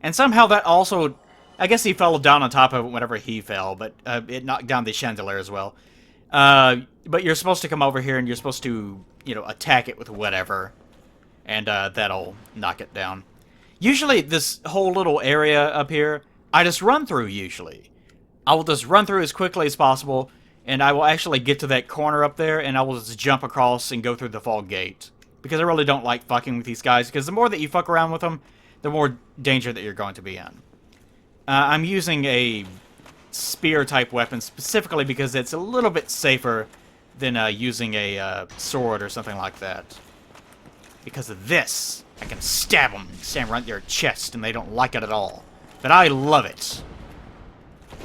And somehow that also... I guess he fell down on top of it whenever he fell, but it knocked down the chandelier as well. But you're supposed to come over here and you're supposed to, you know, attack it with whatever. And that'll knock it down. Usually this whole little area up here, I just run through usually. I will just run through as quickly as possible, and I will actually get to that corner up there, and I will just jump across and go through the fog gate. Because I really don't like fucking with these guys, because the more that you fuck around with them, the more danger that you're going to be in. I'm using a spear-type weapon specifically because it's a little bit safer than using a sword or something like that. Because of this, I can stab them, stand right in their chest, and they don't like it at all. But I love it.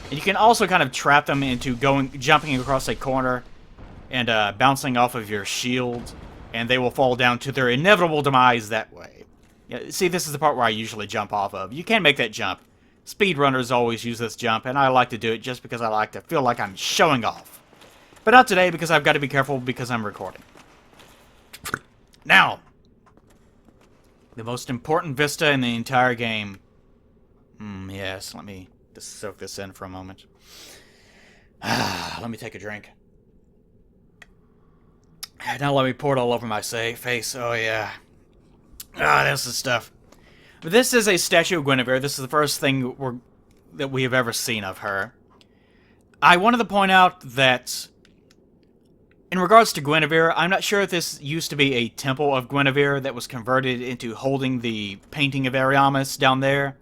And you can also kind of trap them into jumping across a corner and bouncing off of your shield, and they will fall down to their inevitable demise that way. Yeah, see, this is the part where I usually jump off of. You can make that jump. Speedrunners always use this jump, and I like to do it just because I like to feel like I'm showing off. But not today, because I've got to be careful because I'm recording. Now, the most important vista in the entire game. Yes, let me just soak this in for a moment. Let me take a drink. Now let me pour it all over my face. Oh, yeah. This is stuff. This is a statue of Guinevere. This is the first thing that we have ever seen of her. I wanted to point out that, in regards to Guinevere, I'm not sure if this used to be a temple of Guinevere that was converted into holding the painting of Ariamis down there,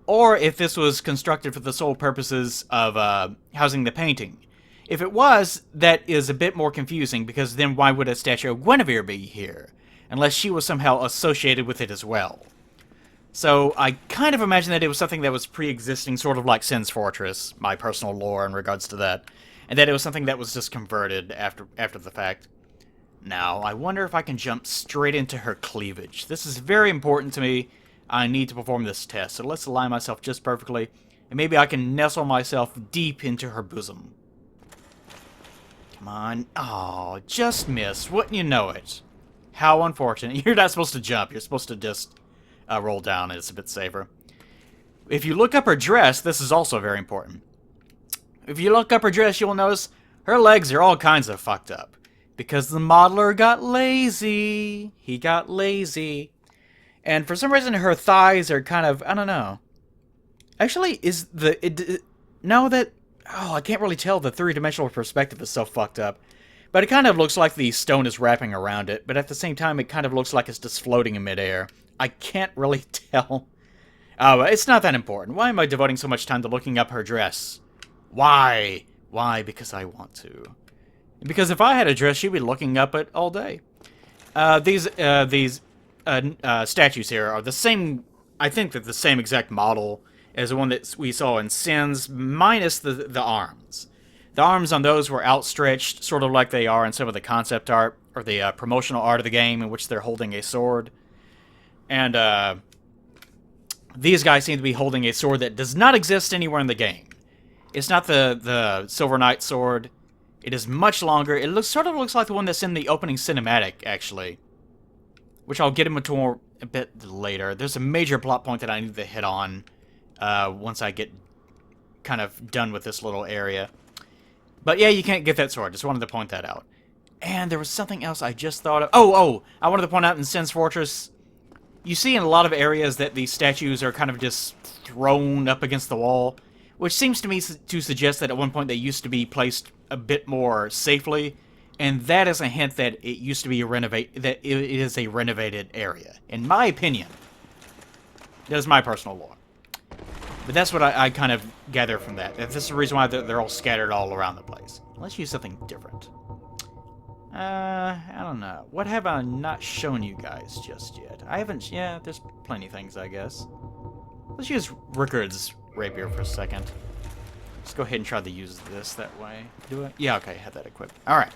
or if this was constructed for the sole purposes of housing the painting. If it was, that is a bit more confusing, because then why would a statue of Guinevere be here, unless she was somehow associated with it as well? So I kind of imagine that it was something that was pre-existing, sort of like Sin's Fortress, my personal lore in regards to that, and that it was something that was just converted after the fact. Now, I wonder if I can jump straight into her cleavage. This is very important to me. I need to perform this test, so let's align myself just perfectly, and maybe I can nestle myself deep into her bosom. Come on. Oh, just missed. Wouldn't you know it? How unfortunate. You're not supposed to jump. You're supposed to just roll down. It's a bit safer. If you look up her dress, this is also very important. If you look up her dress, you'll notice her legs are all kinds of fucked up. Because the modeler got lazy. He got lazy. And for some reason, her thighs are kind of, I don't know. Actually, now that, oh, I can't really tell. The three-dimensional perspective is so fucked up. But it kind of looks like the stone is wrapping around it. But at the same time, it kind of looks like it's just floating in midair. I can't really tell. Oh, it's not that important. Why am I devoting so much time to looking up her dress? Why? Why? Because I want to. Because if I had a dress, she'd be looking up it all day. These statues here are the same. I think they're the same exact model as the one that we saw in Sins, minus the arms. The arms on those were outstretched, sort of like they are in some of the concept art or the promotional art of the game, in which they're holding a sword. And these guys seem to be holding a sword that does not exist anywhere in the game. It's not the Silver Knight sword. It is much longer. It sort of looks like the one that's in the opening cinematic, actually. Which I'll get into a bit later. There's a major plot point that I need to hit on once I get kind of done with this little area. But yeah, you can't get that sword. Just wanted to point that out. And there was something else I just thought of. Oh! I wanted to point out in Sin's Fortress, you see in a lot of areas that these statues are kind of just thrown up against the wall, which seems to me to suggest that at one point they used to be placed a bit more safely, and that is a hint that it used to be that it is a renovated area. In my opinion, that is my personal lore. But that's what I kind of gather from that. This is the reason why they're all scattered all around the place. Let's use something different. I don't know. What have I not shown you guys just yet? I haven't... Yeah, there's plenty of things, I guess. Let's use Rickard's rapier for a second. Let's go ahead and try to use this that way. Do it? Yeah, okay, I have that equipped. Alright.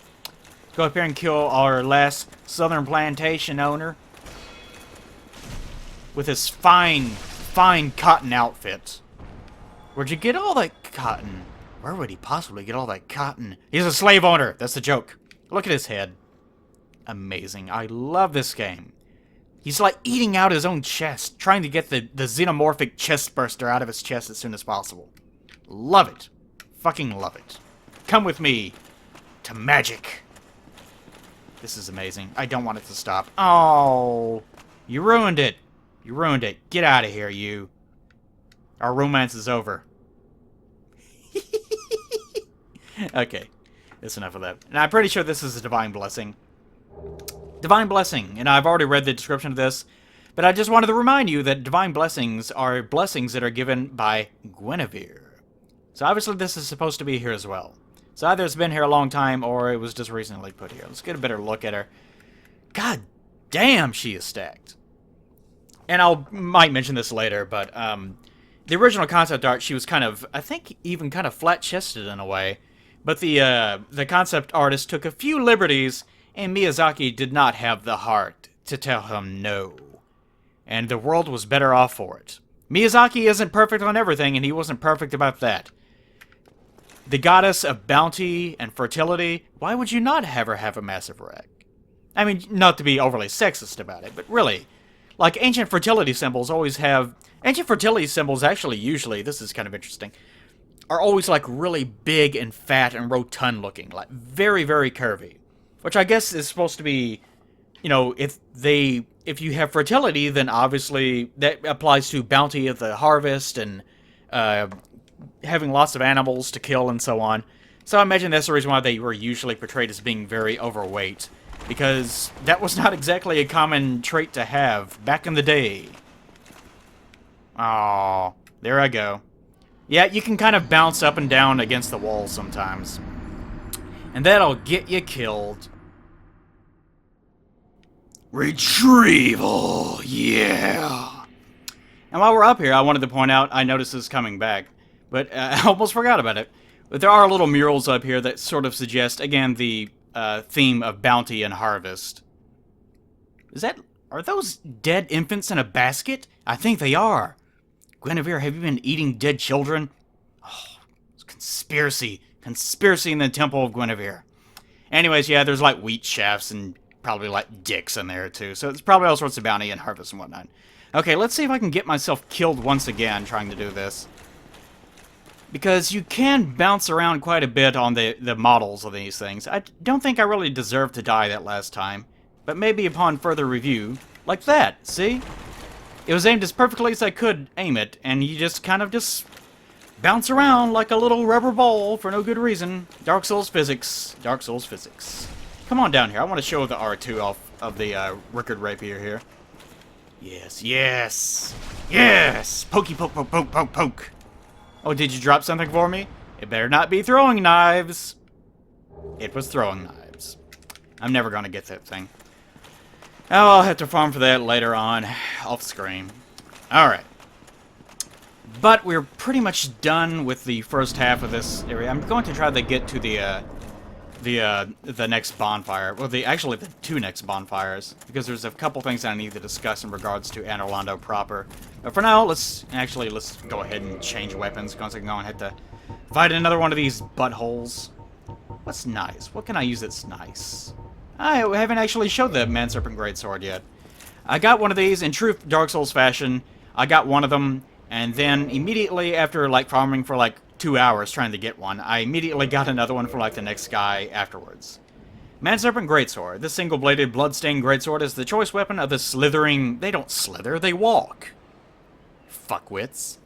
Go up here and kill our last southern plantation owner. With his fine cotton outfit. Where'd you get all that cotton? Where would he possibly get all that cotton? He's a slave owner! That's the joke. Look at his head. Amazing. I love this game. He's like eating out his own chest, trying to get the xenomorphic chest burster out of his chest as soon as possible. Love it. Fucking love it. Come with me to magic. This is amazing. I don't want it to stop. Oh, you ruined it. You ruined it. Get out of here, you. Our romance is over. Okay. That's enough of that. And I'm pretty sure this is a Divine Blessing. Divine Blessing. And I've already read the description of this. But I just wanted to remind you that Divine Blessings are blessings that are given by Guinevere. So obviously this is supposed to be here as well. So either it's been here a long time or it was just recently put here. Let's get a better look at her. God damn, she is stacked. And might mention this later, but the original concept art, she was kind of, I think, even kind of flat-chested in a way. But the concept artist took a few liberties, and Miyazaki did not have the heart to tell him no. And the world was better off for it. Miyazaki isn't perfect on everything, and he wasn't perfect about that. The goddess of bounty and fertility, why would you not have her have a massive wreck? I mean, not to be overly sexist about it, but really, like ancient fertility symbols always have... Ancient fertility symbols actually usually, this is kind of interesting, are always like really big and fat and rotund looking, like very, very curvy. Which I guess is supposed to be, you know, if you have fertility, then obviously that applies to bounty of the harvest and having lots of animals to kill and so on. So I imagine that's the reason why they were usually portrayed as being very overweight. Because that was not exactly a common trait to have back in the day. Oh, there I go. Yeah, you can kind of bounce up and down against the wall sometimes. And that'll get you killed. Retrieval, yeah. And while we're up here, I wanted to point out, I noticed this coming back, but I almost forgot about it. But there are little murals up here that sort of suggest, again, the theme of bounty and harvest. Are those dead infants in a basket? I think they are. Guinevere, have you been eating dead children? Oh, it's conspiracy. Conspiracy in the Temple of Guinevere. Anyways, yeah, there's like wheat shafts and probably like dicks in there too. So it's probably all sorts of bounty and harvest and whatnot. Okay, let's see if I can get myself killed once again trying to do this. Because you can bounce around quite a bit on the models of these things. I don't think I really deserved to die that last time. But maybe upon further review, like that, see? It was aimed as perfectly as I could aim it, and you just kind of just bounce around like a little rubber ball for no good reason. Dark Souls physics. Dark Souls physics. Come on down here. I want to show the R2 off of the Rickard Rapier here. Yes, yes, yes! Pokey poke, poke, poke, poke, poke. Oh, did you drop something for me? It better not be throwing knives. It was throwing knives. I'm never going to get that thing. Oh, I'll have to farm for that later on, off screen. Alright. But we're pretty much done with the first half of this area. I'm going to try to get to the next bonfire. Well, actually the two next bonfires. Because there's a couple things I need to discuss in regards to Anor Londo proper. But for now, let's go ahead and change weapons. Because I'm going to have to fight another one of these buttholes. What's nice? What can I use that's nice? I haven't actually showed the Man Serpent Greatsword yet. I got one of these in true Dark Souls fashion. I got one of them, and then immediately after like farming for like 2 hours trying to get one, I immediately got another one for like the next guy afterwards. Man Serpent Greatsword. This single-bladed, blood-stained greatsword is the choice weapon of the slithering... They don't slither, they walk. Fuckwits.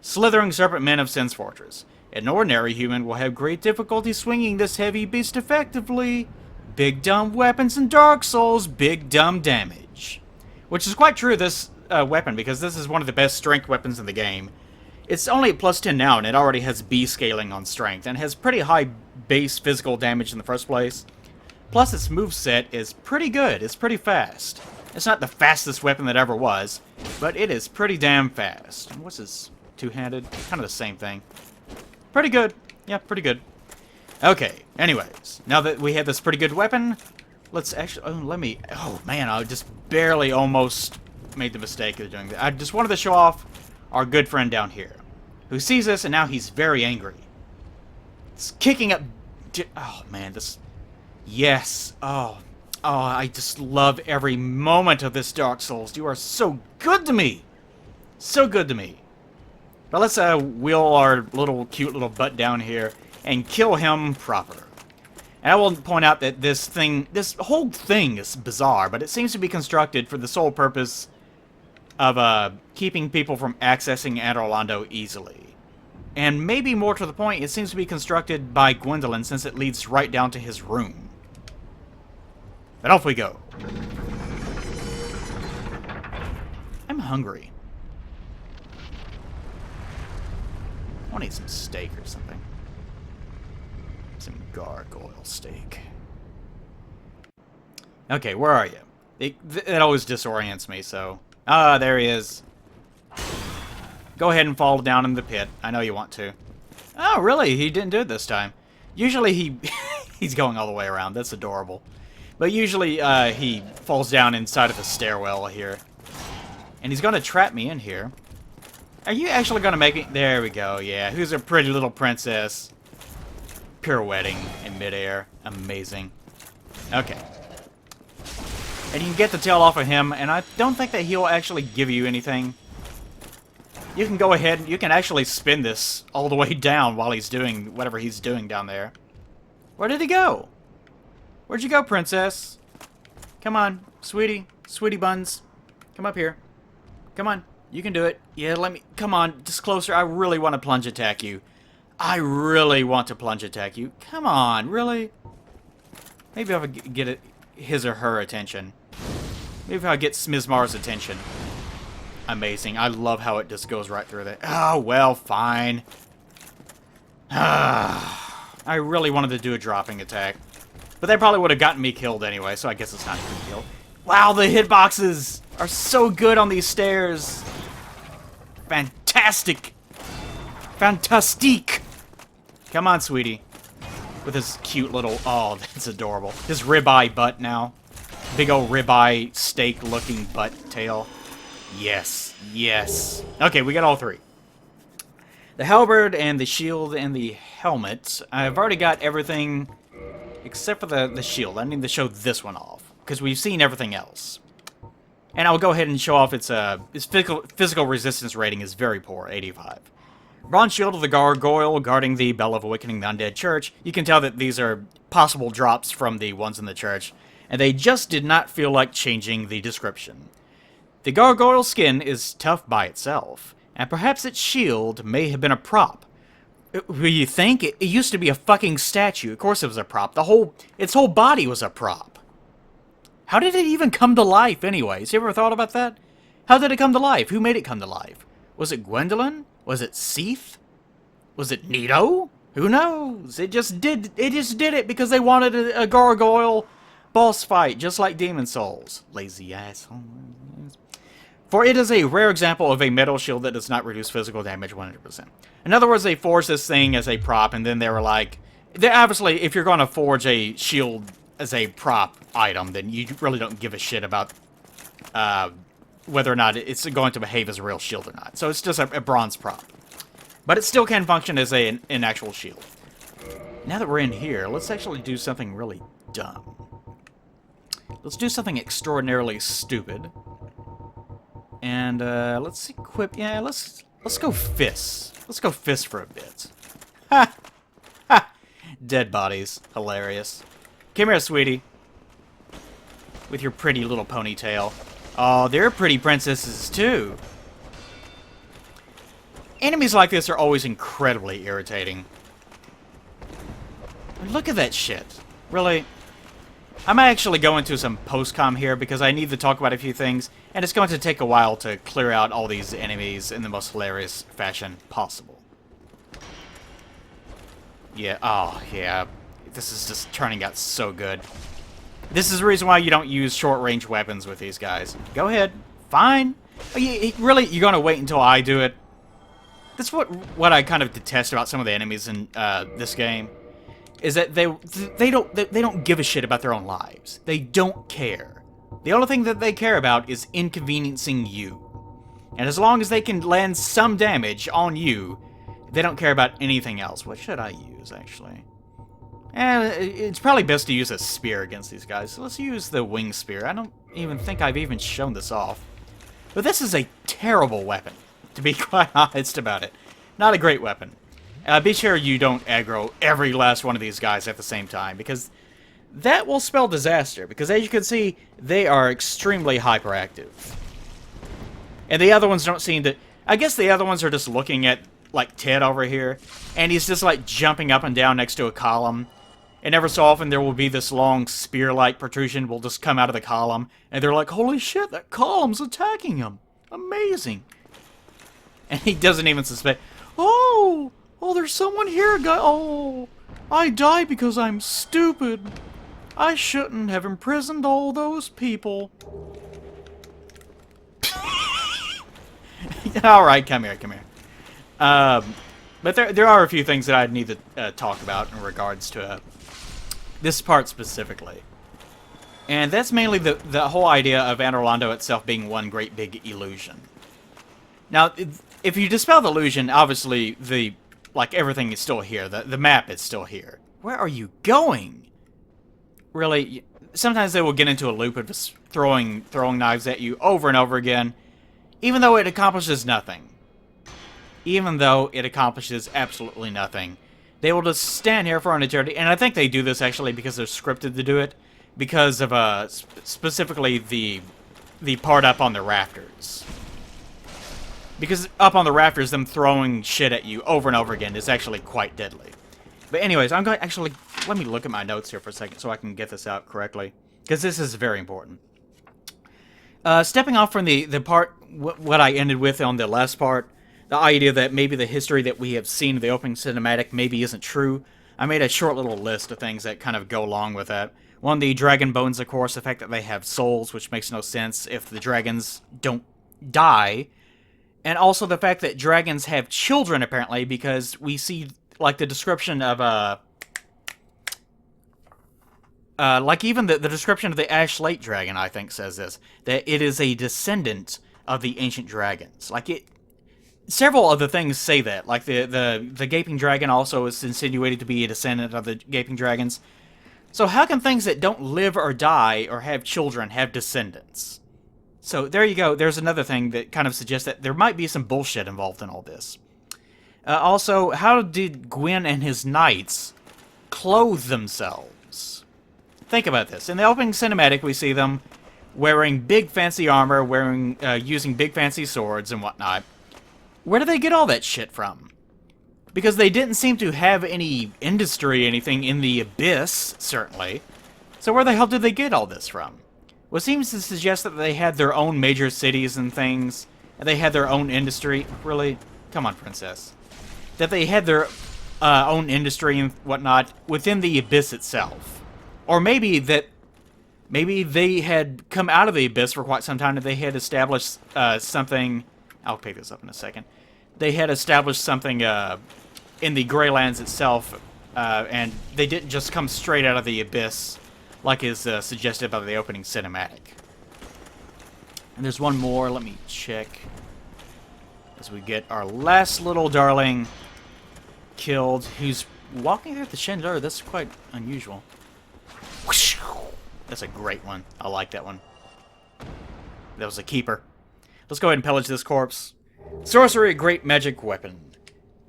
Slithering serpent men of Sin's Fortress. An ordinary human will have great difficulty swinging this heavy beast effectively. Big dumb weapons in Dark Souls, big dumb damage. Which is quite true of this weapon, because this is one of the best strength weapons in the game. It's only at plus 10 now, and it already has B scaling on strength, and has pretty high base physical damage in the first place. Plus its moveset is pretty good, it's pretty fast. It's not the fastest weapon that ever was, but it is pretty damn fast. And what's this? Two-handed? Kind of the same thing. Pretty good. Yeah, pretty good. Okay, anyways, now that we have this pretty good weapon, let's actually, oh man, I just barely almost made the mistake of doing that. I just wanted to show off our good friend down here, who sees us and now he's very angry. It's kicking up, oh man, yes, oh, I just love every moment of this Dark Souls. You are so good to me, so good to me. But let's wheel our cute little butt down here and kill him proper. And I will point out that this whole thing is bizarre, but it seems to be constructed for the sole purpose of keeping people from accessing Anor Londo easily. And maybe more to the point, it seems to be constructed by Gwendolyn since it leads right down to his room. But off we go. I'm hungry. I want to eat some steak or something. Some gargoyle steak. Okay, where are you? It always disorients me, so... Ah, there he is. Go ahead and fall down in the pit. I know you want to. Oh, really? He didn't do it this time. Usually he's going all the way around. That's adorable. But usually he falls down inside of the stairwell here. And he's going to trap me in here. Are you actually going to make it? There we go, yeah. Who's a pretty little princess? Pirouetting in midair. Amazing. Okay. And you can get the tail off of him, and I don't think that he'll actually give you anything. You can go ahead, you can actually spin this all the way down while he's doing whatever he's doing down there. Where did he go? Where'd you go, princess? Come on, sweetie. Sweetie buns. Come up here. Come on. You can do it. Yeah, come on, just closer. I really want to plunge attack you. I really want to plunge attack you. Come on, really? Maybe I'll get his or her attention. Maybe if I get Smizmar's attention. Amazing. I love how it just goes right through there. Oh, well, fine. I really wanted to do a dropping attack. But that probably would have gotten me killed anyway, so I guess it's not a big deal. Wow, the hitboxes are so good on these stairs. fantastic. Fantastique. Come on, sweetie. With his cute little... Oh, that's adorable. His ribeye butt now. Big old ribeye steak-looking butt tail. Yes. Yes. Okay, we got all three. The halberd and the shield and the helmet. I've already got everything except for the shield. I need to show this one off, because we've seen everything else. And I'll go ahead and show off its physical resistance rating is very poor, 85. Bronze shield of the gargoyle guarding the bell of awakening the undead church. You can tell that these are possible drops from the ones in the church, and they just did not feel like changing the description. The gargoyle skin is tough by itself, and perhaps its shield may have been a prop. You think? It used to be a fucking statue. Of course it was a prop. Its whole body was a prop. How did it even come to life anyways? You ever thought about that? How did it come to life? Who made it come to life? Was it Gwendolyn? Was it Seath? Was it Nito? Who knows? It just did it because they wanted a gargoyle boss fight, just like Demon Souls. Lazy assholes. For it is a rare example of a metal shield that does not reduce physical damage 100%. In other words, they forced this thing as a prop, and then they were like... Obviously, if you're going to forge a shield as a prop item, then you really don't give a shit about whether or not it's going to behave as a real shield or not. So it's just a bronze prop. But it still can function as an actual shield. Now that we're in here, let's actually do something really dumb. Let's do something extraordinarily stupid. And let's equip... Yeah, let's go fists. Let's go fists for a bit. Ha! Ha! Dead bodies. Hilarious. Come here, sweetie. With your pretty little ponytail. Oh, they're pretty princesses, too. Enemies like this are always incredibly irritating. Look at that shit. Really? I might actually go into some post-com here because I need to talk about a few things, and it's going to take a while to clear out all these enemies in the most hilarious fashion possible. Yeah, oh, yeah. This is just turning out so good. This is the reason why you don't use short-range weapons with these guys. Go ahead. Fine. Really, you're going to wait until I do it? That's what I kind of detest about some of the enemies in this game, is that they don't give a shit about their own lives. They don't care. The only thing that they care about is inconveniencing you. And as long as they can land some damage on you, they don't care about anything else. What should I use, actually? It's probably best to use a spear against these guys. So let's use the wing spear. I don't even think I've even shown this off. But this is a terrible weapon, to be quite honest about it. Not a great weapon. Be sure you don't aggro every last one of these guys at the same time, because that will spell disaster. Because as you can see, they are extremely hyperactive. And the other ones don't seem to... I guess the other ones are just looking at, like, Ted over here, and he's just, like, jumping up and down next to a column. And every so often there will be this long spear-like protrusion will just come out of the column, and they're like, holy shit, that column's attacking him. Amazing. And he doesn't even suspect, oh, there's someone here, guy. Oh, I die because I'm stupid. I shouldn't have imprisoned all those people. Alright, come here. But there are a few things that I need to talk about in regards to this part specifically. And that's mainly the whole idea of Anor Londo itself being one great big illusion. Now, if you dispel the illusion, obviously everything is still here. The map is still here. Where are you going? Really, sometimes they will get into a loop of just throwing knives at you over and over again, even though it accomplishes nothing. Even though it accomplishes absolutely nothing. They will just stand here for an eternity, and I think they do this actually because they're scripted to do it, because of specifically the part up on the rafters. Because up on the rafters, them throwing shit at you over and over again is actually quite deadly. But anyways, I'm going to actually... Let me look at my notes here for a second so I can get this out correctly. Because this is very important. Stepping off from the part, what I ended with on the last part, the idea that maybe the history that we have seen in the opening cinematic maybe isn't true, I made a short little list of things that kind of go along with that. One, the dragon bones, of course, the fact that they have souls, which makes no sense if the dragons don't die. And also the fact that dragons have children, apparently, because we see, like, the description of, like, even the description of the Ash Lake dragon, I think, says this, that it is a descendant of the ancient dragons. Like, several other things say that. Like, the Gaping Dragon also is insinuated to be a descendant of the Gaping Dragons. So how can things that don't live or die or have children have descendants? So there you go. There's another thing that kind of suggests that there might be some bullshit involved in all this. Also, how did Gwyn and his knights clothe themselves? Think about this. In the opening cinematic, we see them wearing big fancy armor, using big fancy swords and whatnot. Where do they get all that shit from? Because they didn't seem to have any industry or anything in the Abyss, certainly. So where the hell did they get all this from? Well, it seems to suggest that they had their own major cities and things, and they had their own industry. Really? Come on, princess. That they had their own industry and whatnot within the Abyss itself. Or maybe they had come out of the Abyss for quite some time and they had established something... I'll pick this up in a second. They had established something in the Greylands itself, and they didn't just come straight out of the Abyss, like is suggested by the opening cinematic. And there's one more. Let me check. As we get our last little darling killed, who's walking through the Shandor. That's quite unusual. That's a great one. I like that one. That was a keeper. Let's go ahead and pillage this corpse. Sorcery, a great magic weapon.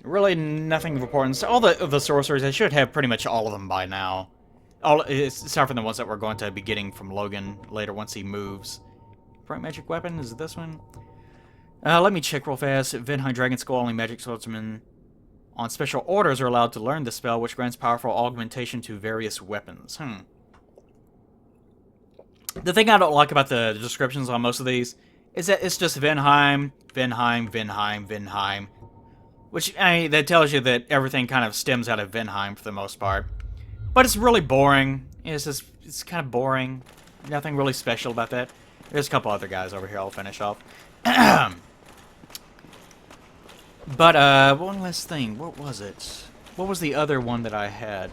Really nothing of importance. All the sorceries, I should have pretty much all of them by now. Aside from the ones that we're going to be getting from Logan later once he moves. Bright magic weapon, is it this one? Let me check real fast. Vinheim Dragon Skull, only magic swordsmen on special orders are allowed to learn the spell, which grants powerful augmentation to various weapons. The thing I don't like about the descriptions on most of these is that it's just Vinheim, Vinheim, Vinheim, Vinheim. Which, that tells you that everything kind of stems out of Vinheim for the most part. But it's really boring. It's kind of boring. Nothing really special about that. There's a couple other guys over here I'll finish off. But, one last thing. What was it? What was the other one that I had?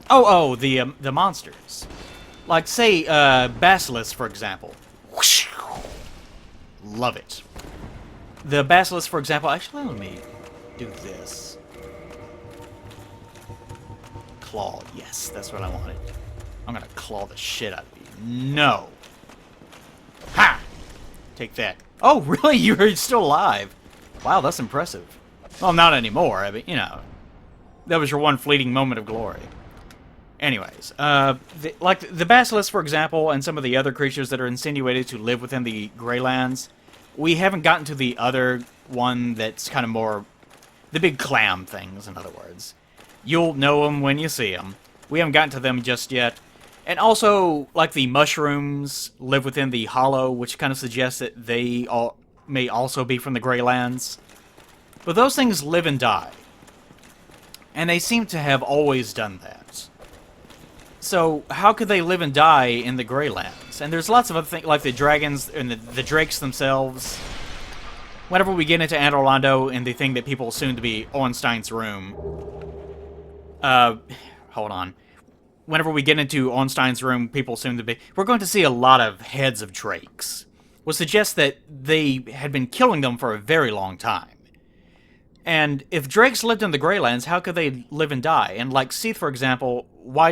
Oh, the monsters. Like, say, Basilisk, for example. Love it. The Basilisk, for example... Actually, let me do this. Claw. Yes, that's what I wanted. I'm gonna claw the shit out of you. No. Ha! Take that. Oh, really? You're still alive. Wow, that's impressive. Well, not anymore. I mean, you know. That was your one fleeting moment of glory. Anyways, like the Basilisk, for example, and some of the other creatures that are insinuated to live within the Greylands, we haven't gotten to the other one that's kind of more... the big clam things, in other words. You'll know them when you see them. We haven't gotten to them just yet. And also, like the mushrooms live within the Hollow, which kind of suggests that they may also be from the Greylands. But those things live and die. And they seem to have always done that. So, how could they live and die in the Greylands? And there's lots of other things, like the dragons and the drakes themselves. Whenever we get into Anor Londo and the thing that people assume to be Ornstein's room... hold on. Whenever we get into Ornstein's room, people assume to be... we're going to see a lot of heads of drakes. Which suggests that they had been killing them for a very long time. And if drakes lived in the Greylands, how could they live and die? And like Seath, for example, why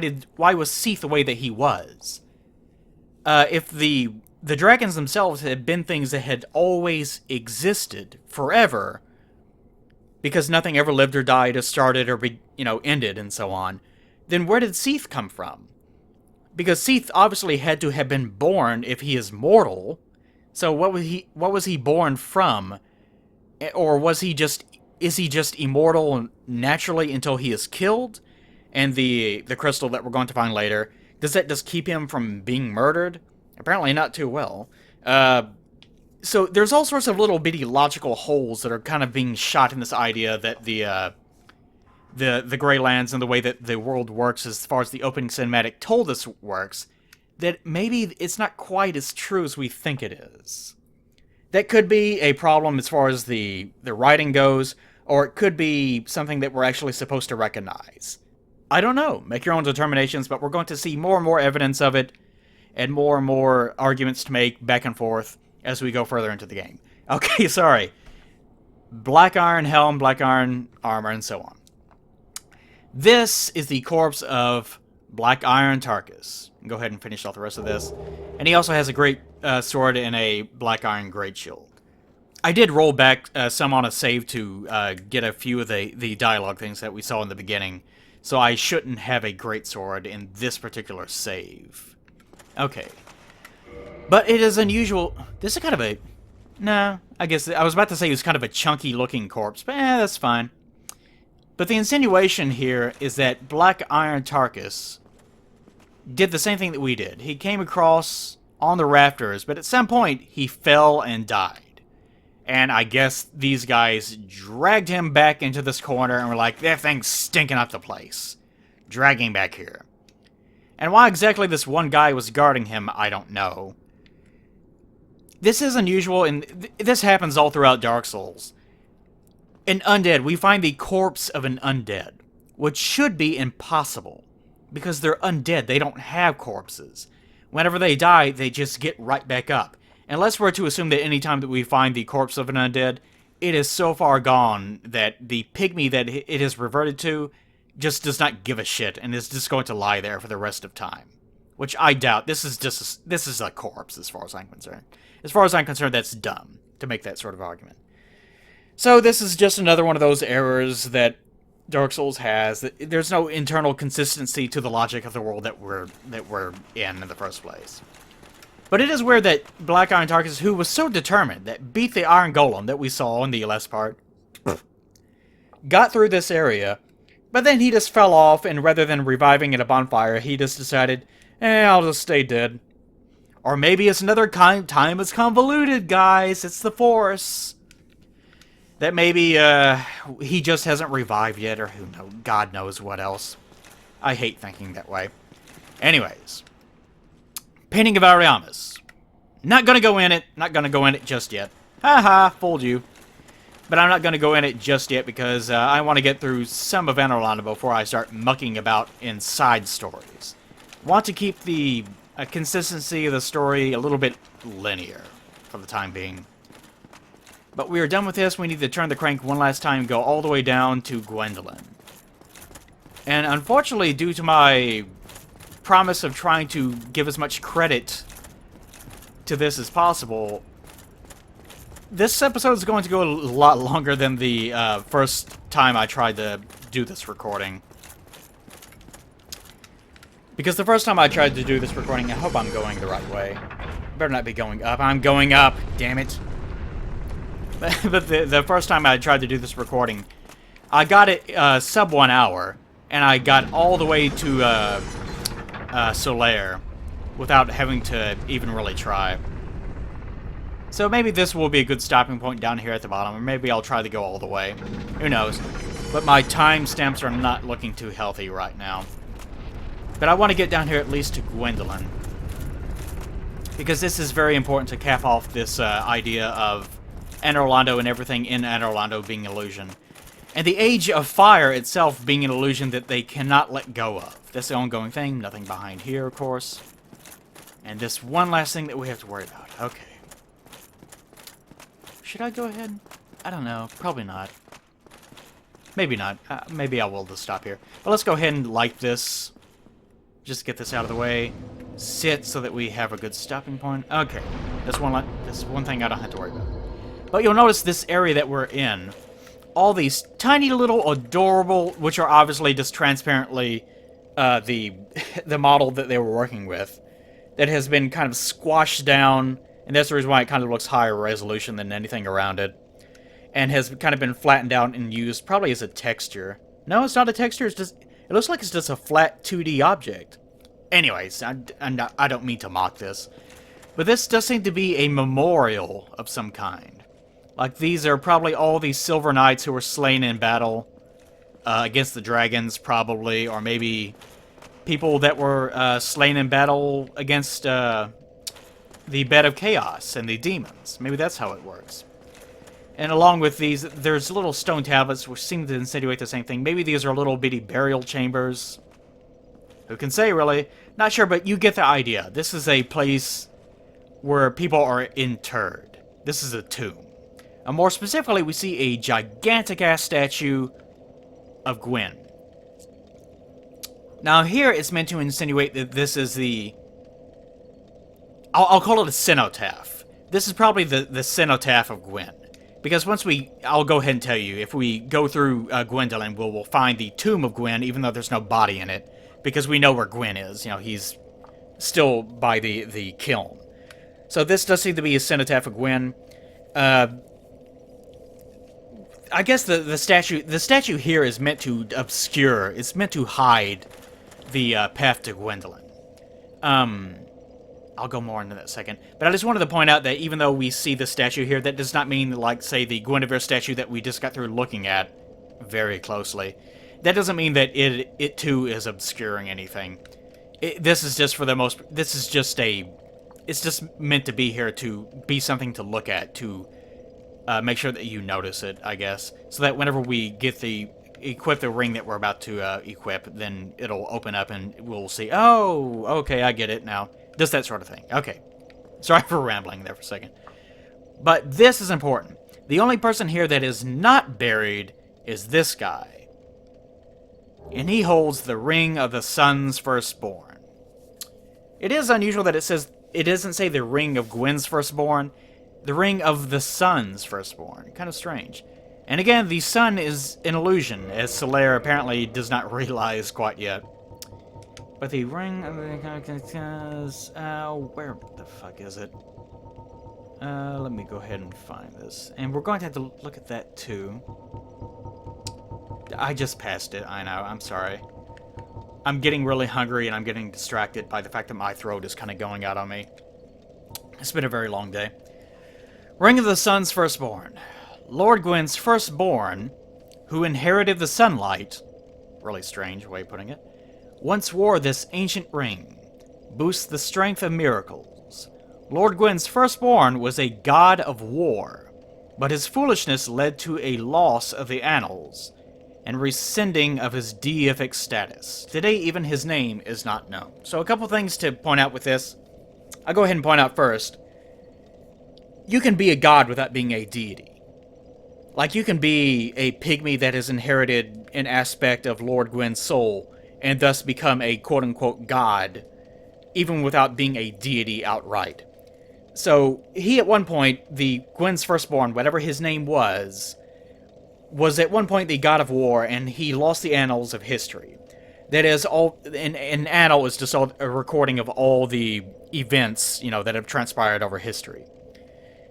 was Seath the way that he was? If the dragons themselves had been things that had always existed forever, because nothing ever lived or died or started or ended and so on, then where did Seath come from? Because Seath obviously had to have been born if he is mortal. So what was he born from? Or is he just immortal naturally until he is killed? And the crystal that we're going to find later, does that just keep him from being murdered? Apparently not too well. So there's all sorts of little bitty logical holes that are kind of being shot in this idea that the Greylands and the way that the world works as far as the opening cinematic told us works, that maybe it's not quite as true as we think it is. That could be a problem as far as the writing goes, or it could be something that we're actually supposed to recognize. I don't know. Make your own determinations, but we're going to see more and more evidence of it, and more arguments to make back and forth as we go further into the game. Okay, sorry. Black iron helm, black iron armor, and so on. This is the corpse of Black Iron Tarkus. Go ahead and finish off the rest of this. And he also has a great sword and a black iron great shield. I did roll back some on a save to get a few of the dialogue things that we saw in the beginning, so I shouldn't have a great sword in this particular save. Okay. But it is unusual. This is kind of a... Nah, I guess I was about to say it was kind of a chunky looking corpse, but that's fine. But the insinuation here is that Black Iron Tarkus did the same thing that we did. He came across on the rafters, but at some point he fell and died. And I guess these guys dragged him back into this corner and were like, that thing's stinking up the place. Drag him back here. And why exactly this one guy was guarding him, I don't know. This is unusual, and this happens all throughout Dark Souls. An undead, we find the corpse of an undead, which should be impossible, because they're undead, they don't have corpses. Whenever they die, they just get right back up. Unless we're to assume that any time that we find the corpse of an undead, it is so far gone that the pygmy that it has reverted to just does not give a shit, and is just going to lie there for the rest of time. Which I doubt. This is a corpse, as far as I'm concerned. As far as I'm concerned, that's dumb to make that sort of argument. So this is just another one of those errors that Dark Souls has. There's no internal consistency to the logic of the world that we're in the first place. But it is weird that Black Iron Tarkus, who was so determined, that beat the Iron Golem that we saw in the last part, got through this area, but then he just fell off, and rather than reviving at a bonfire, he just decided, I'll just stay dead. Or maybe it's another time is convoluted, guys. It's the Force. That maybe he just hasn't revived yet, or who knows, God knows what else. I hate thinking that way. Anyways. Painting of Ariamis. Not gonna go in it. Not gonna go in it just yet. Haha, fooled you. But I'm not gonna go in it just yet because I want to get through some of Anor Londo before I start mucking about in side stories. Want to keep the consistency of the story a little bit linear for the time being. But we are done with this. We need to turn the crank one last time, go all the way down to Gwendolyn. And unfortunately, due to my promise of trying to give as much credit to this as possible, this episode is going to go a lot longer than the first time I tried to do this recording. Because the first time I tried to do this recording, I hope I'm going the right way. Better not be going up. I'm going up, damn it. But the first time I tried to do this recording, I got it sub 1 hour, and I got all the way to Solaire without having to even really try. So maybe this will be a good stopping point down here at the bottom, or maybe I'll try to go all the way. Who knows? But my timestamps are not looking too healthy right now. But I want to get down here at least to Gwendolyn, because this is very important to cap off this idea of Anor Londo and everything in Anor Londo being illusion. And the Age of Fire itself being an illusion that they cannot let go of. That's the ongoing thing. Nothing behind here, of course. And this one last thing that we have to worry about. Okay. Should I go ahead? I don't know. Probably not. Maybe not. Maybe I will just stop here. But let's go ahead and light this. Just get this out of the way. Sit so that we have a good stopping point. Okay. That's one thing I don't have to worry about. But you'll notice this area that we're in, all these tiny little adorable, which are obviously just transparently the model that they were working with, that has been kind of squashed down, and that's the reason why it kind of looks higher resolution than anything around it, and has kind of been flattened out and used probably as a texture. No, it's not a texture, it's just, it looks like it's just a flat 2D object. Anyways, I don't mean to mock this, but this does seem to be a memorial of some kind. Like, these are probably all these Silver Knights who were slain in battle against the dragons, probably, or maybe people that were slain in battle against the bed of chaos and the demons. Maybe that's how it works. And along with these, there's little stone tablets which seem to insinuate the same thing. Maybe these are little bitty burial chambers. Who can say, really? Not sure, but you get the idea. This is a place where people are interred. This is a tomb. And more specifically, we see a gigantic-ass statue of Gwyn. Now here it's meant to insinuate that this is the... I'll call it a cenotaph. This is probably the cenotaph of Gwyn. Because once I'll go ahead and tell you, if we go through Gwendolyn, we'll find the tomb of Gwyn, even though there's no body in it. Because we know where Gwyn is. You know, he's still by the kiln. So this does seem to be a cenotaph of Gwyn. I guess the statue here is meant to obscure, it's meant to hide the path to Gwendolyn. I'll go more into that in a second. But I just wanted to point out that even though we see the statue here, that does not mean, like, say, the Guinevere statue that we just got through looking at very closely. That doesn't mean that it too is obscuring anything. This is just it's just meant to be here to be something to look at, to make sure that you notice it, I guess. So that whenever we equip the ring that we're about to equip, then it'll open up and we'll see, oh, okay, I get it now. Just that sort of thing. Okay. Sorry for rambling there for a second. But this is important. The only person here that is not buried is this guy. And he holds the ring of the sun's firstborn. It is unusual that it doesn't say the ring of Gwyn's firstborn, the ring of the sun's firstborn. Kind of strange. And again, the sun is an illusion, as Solaire apparently does not realize quite yet. But the ring of the... where the fuck is it? Let me go ahead and find this. And we're going to have to look at that too. I just passed it, I know, I'm sorry. I'm getting really hungry and I'm getting distracted by the fact that my throat is kind of going out on me. It's been a very long day. Ring of the Sun's Firstborn. Lord Gwyn's firstborn, who inherited the sunlight, really strange way of putting it, once wore this ancient ring. Boosts the strength of miracles. Lord Gwyn's firstborn was a god of war, but his foolishness led to a loss of the annals, and rescinding of his deific status. Today, even his name is not known. So a couple things to point out with this. I'll go ahead and point out first. You can be a god without being a deity. Like, you can be a pygmy that has inherited an aspect of Lord Gwyn's soul, and thus become a quote-unquote god, even without being a deity outright. So, he at one point, the Gwyn's firstborn, whatever his name was at one point the god of war, and he lost the annals of history. That is, an annal is just a recording of all the events, that have transpired over history.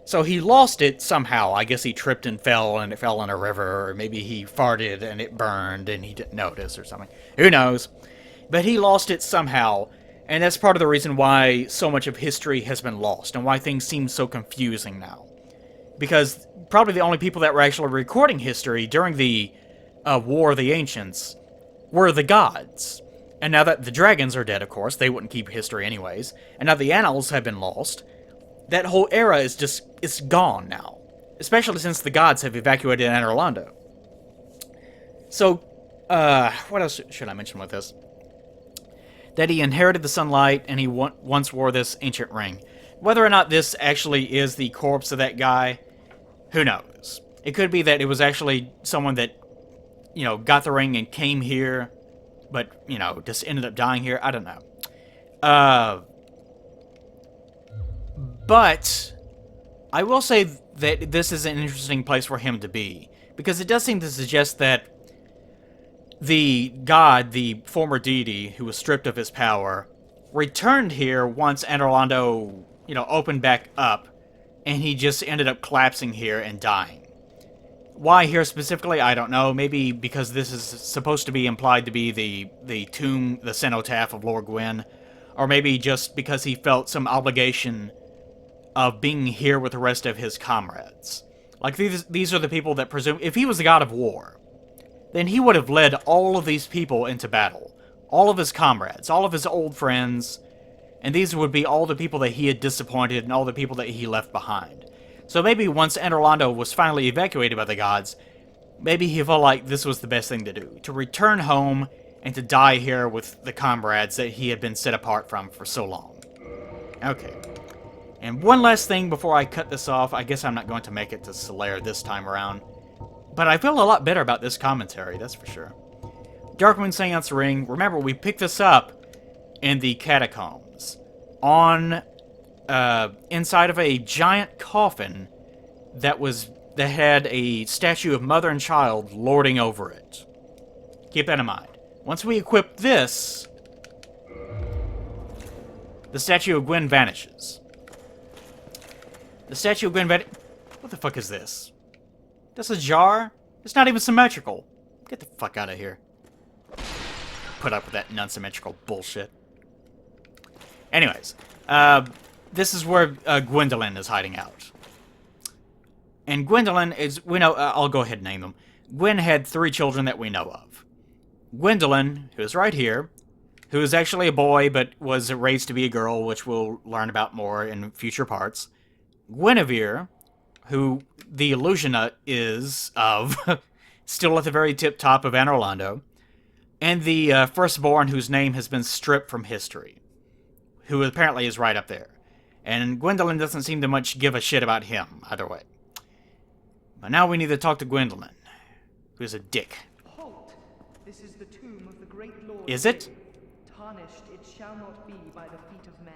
So he lost it somehow. I guess he tripped and fell, and it fell in a river, or maybe he farted and it burned and he didn't notice or something. Who knows? But he lost it somehow, and that's part of the reason why so much of history has been lost, and why things seem so confusing now. Because probably the only people that were actually recording history during the War of the Ancients were the gods. And now that the dragons are dead, of course, they wouldn't keep history anyways, and now the annals have been lost, that whole era is it's gone now. Especially since the gods have evacuated Anor Londo. So, what else should I mention with this? That he inherited the sunlight, and he once wore this ancient ring. Whether or not this actually is the corpse of that guy, who knows? It could be that it was actually someone that, got the ring and came here, but, just ended up dying here. I don't know. But I will say that this is an interesting place for him to be, because it does seem to suggest that the god, the former deity who was stripped of his power, returned here once Anor Londo, opened back up, and he just ended up collapsing here and dying. Why here specifically, I don't know. Maybe because this is supposed to be implied to be the tomb, the cenotaph of Lord Gwyn, or maybe just because he felt some obligation of being here with the rest of his comrades. Like, these are the people that presume... If he was the god of war, then he would have led all of these people into battle. All of his comrades, all of his old friends, And these would be all the people that he had disappointed and all the people that he left behind. So maybe once Anor Londo was finally evacuated by the gods, maybe he felt like this was the best thing to do. To return home and to die here with the comrades that he had been set apart from for so long. Okay. And one last thing before I cut this off. I guess I'm not going to make it to Solaire this time around. But I feel a lot better about this commentary, that's for sure. Darkmoon Seance Ring. Remember, we picked this up in the catacombs. On, inside of a giant coffin that had a statue of mother and child lording over it. Keep that in mind. Once we equip this, the statue of Gwen vanishes. The statue of Gwen What the fuck is this? That's a jar? It's not even symmetrical. Get the fuck out of here. Put up with that non-symmetrical bullshit. Anyways, this is where Gwendolyn is hiding out. And Gwendolyn is, we know, I'll go ahead and name them. Gwen had 3 children that we know of. Gwendolyn, who is right here, who is actually a boy but was raised to be a girl, which we'll learn about more in future parts. Guinevere, who the illusion is of, still at the very tip-top of Anor Londo. And the firstborn, whose name has been stripped from history, who apparently is right up there. And Gwendolyn doesn't seem to much give a shit about him, either way. But now we need to talk to Gwendolyn, who's a dick. Halt! This is the tomb of the great lord. Is it? Tarnished it shall not be by the feet of men.